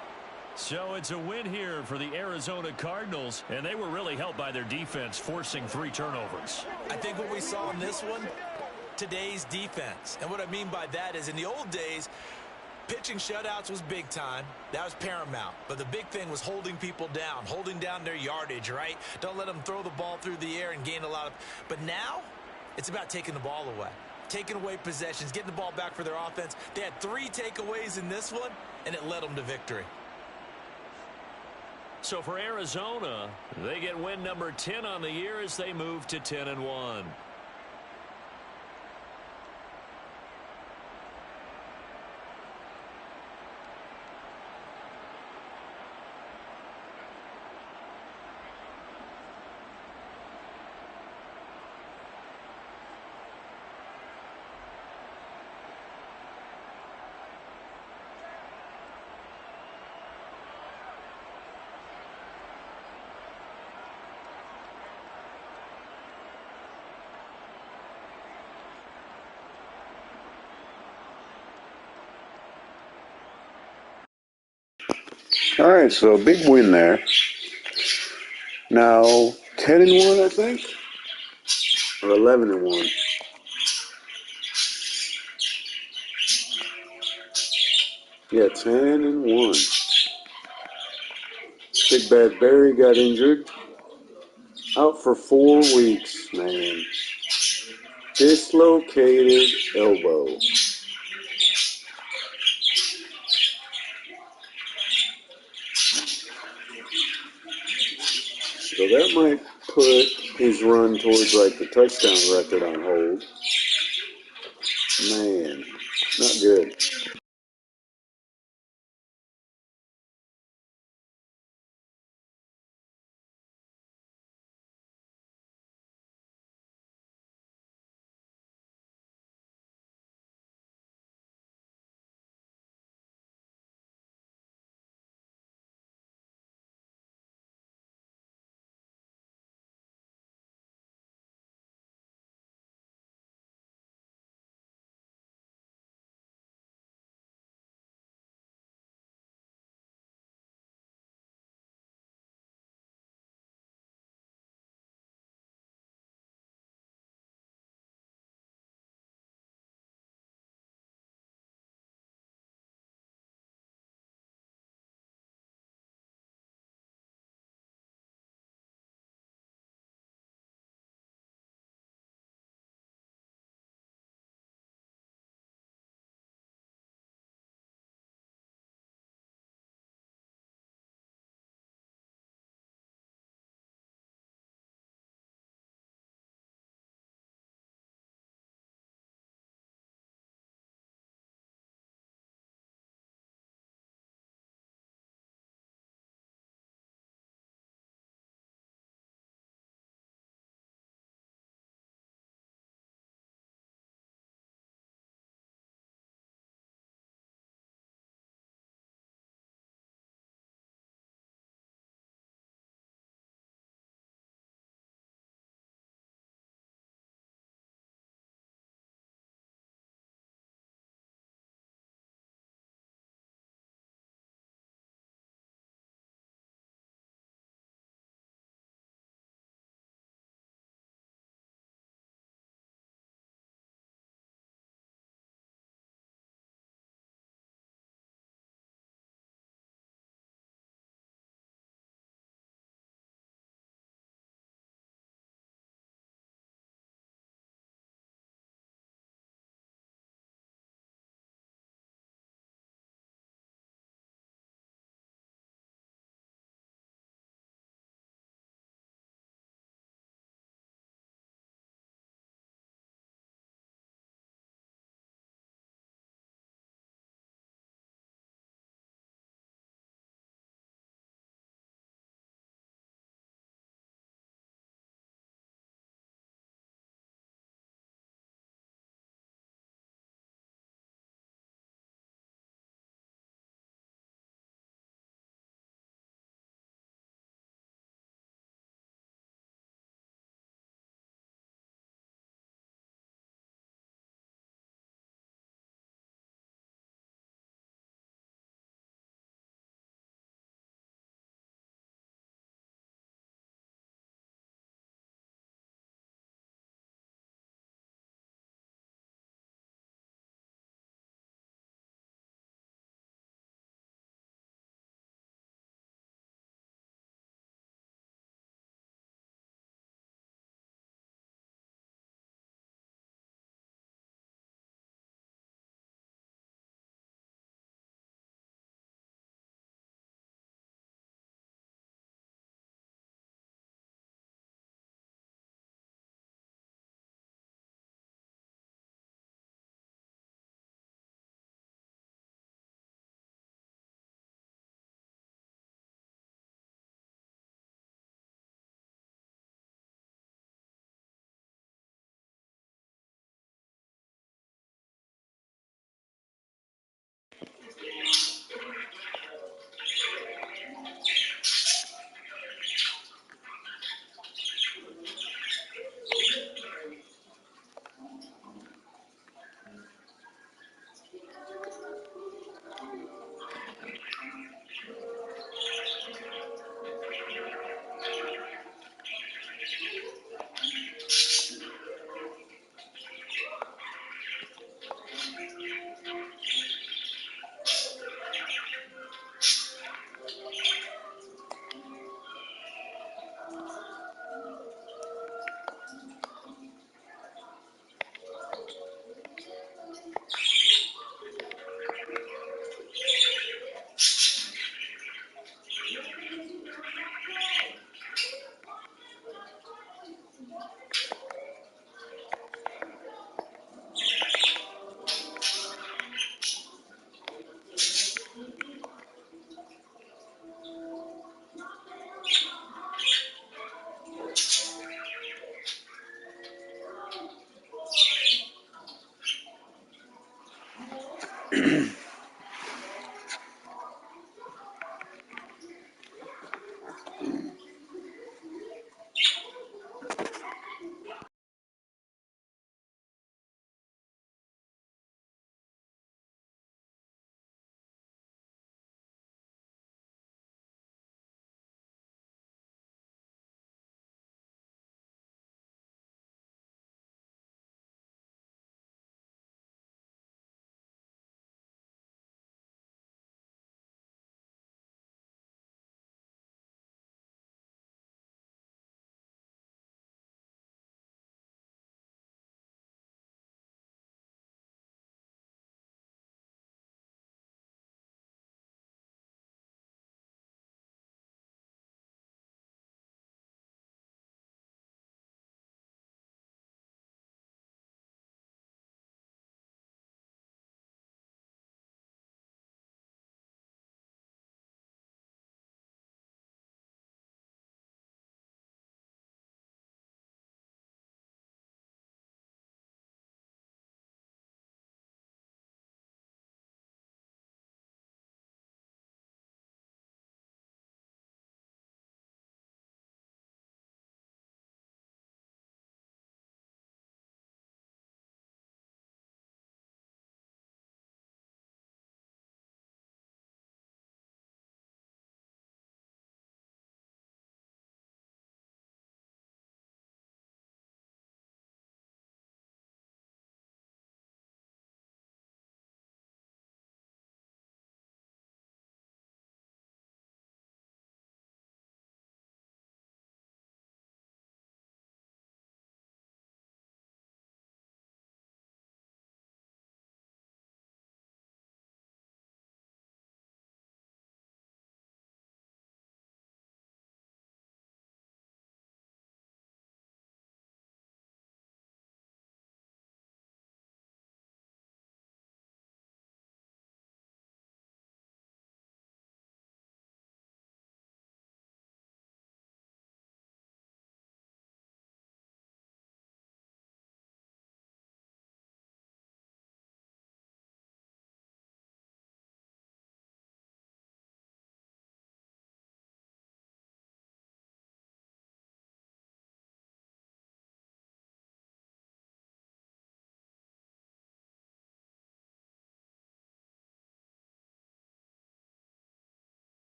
So it's a win here for the Arizona Cardinals, and they were really helped by their defense, forcing 3 turnovers. I think what we saw in this one, today's defense. And what I mean by that is in the old days, pitching shutouts was big time. That was paramount. But the big thing was holding people down, holding down their yardage, right? Don't let them throw the ball through the air and gain a lot of... But now, it's about taking the ball away. Taking away possessions, getting the ball back for their offense. They had 3 takeaways in this one, and it led them to victory. So for Arizona, they get win number 10 on the year as they move to 10-1. All right, so a big win there. Now 10-1, I think, or 11-1. Yeah, 10-1. Big Bad Barry got injured, out for 4 weeks. Man, dislocated elbow. So that might put his run towards like the touchdown record on hold. Man, not good.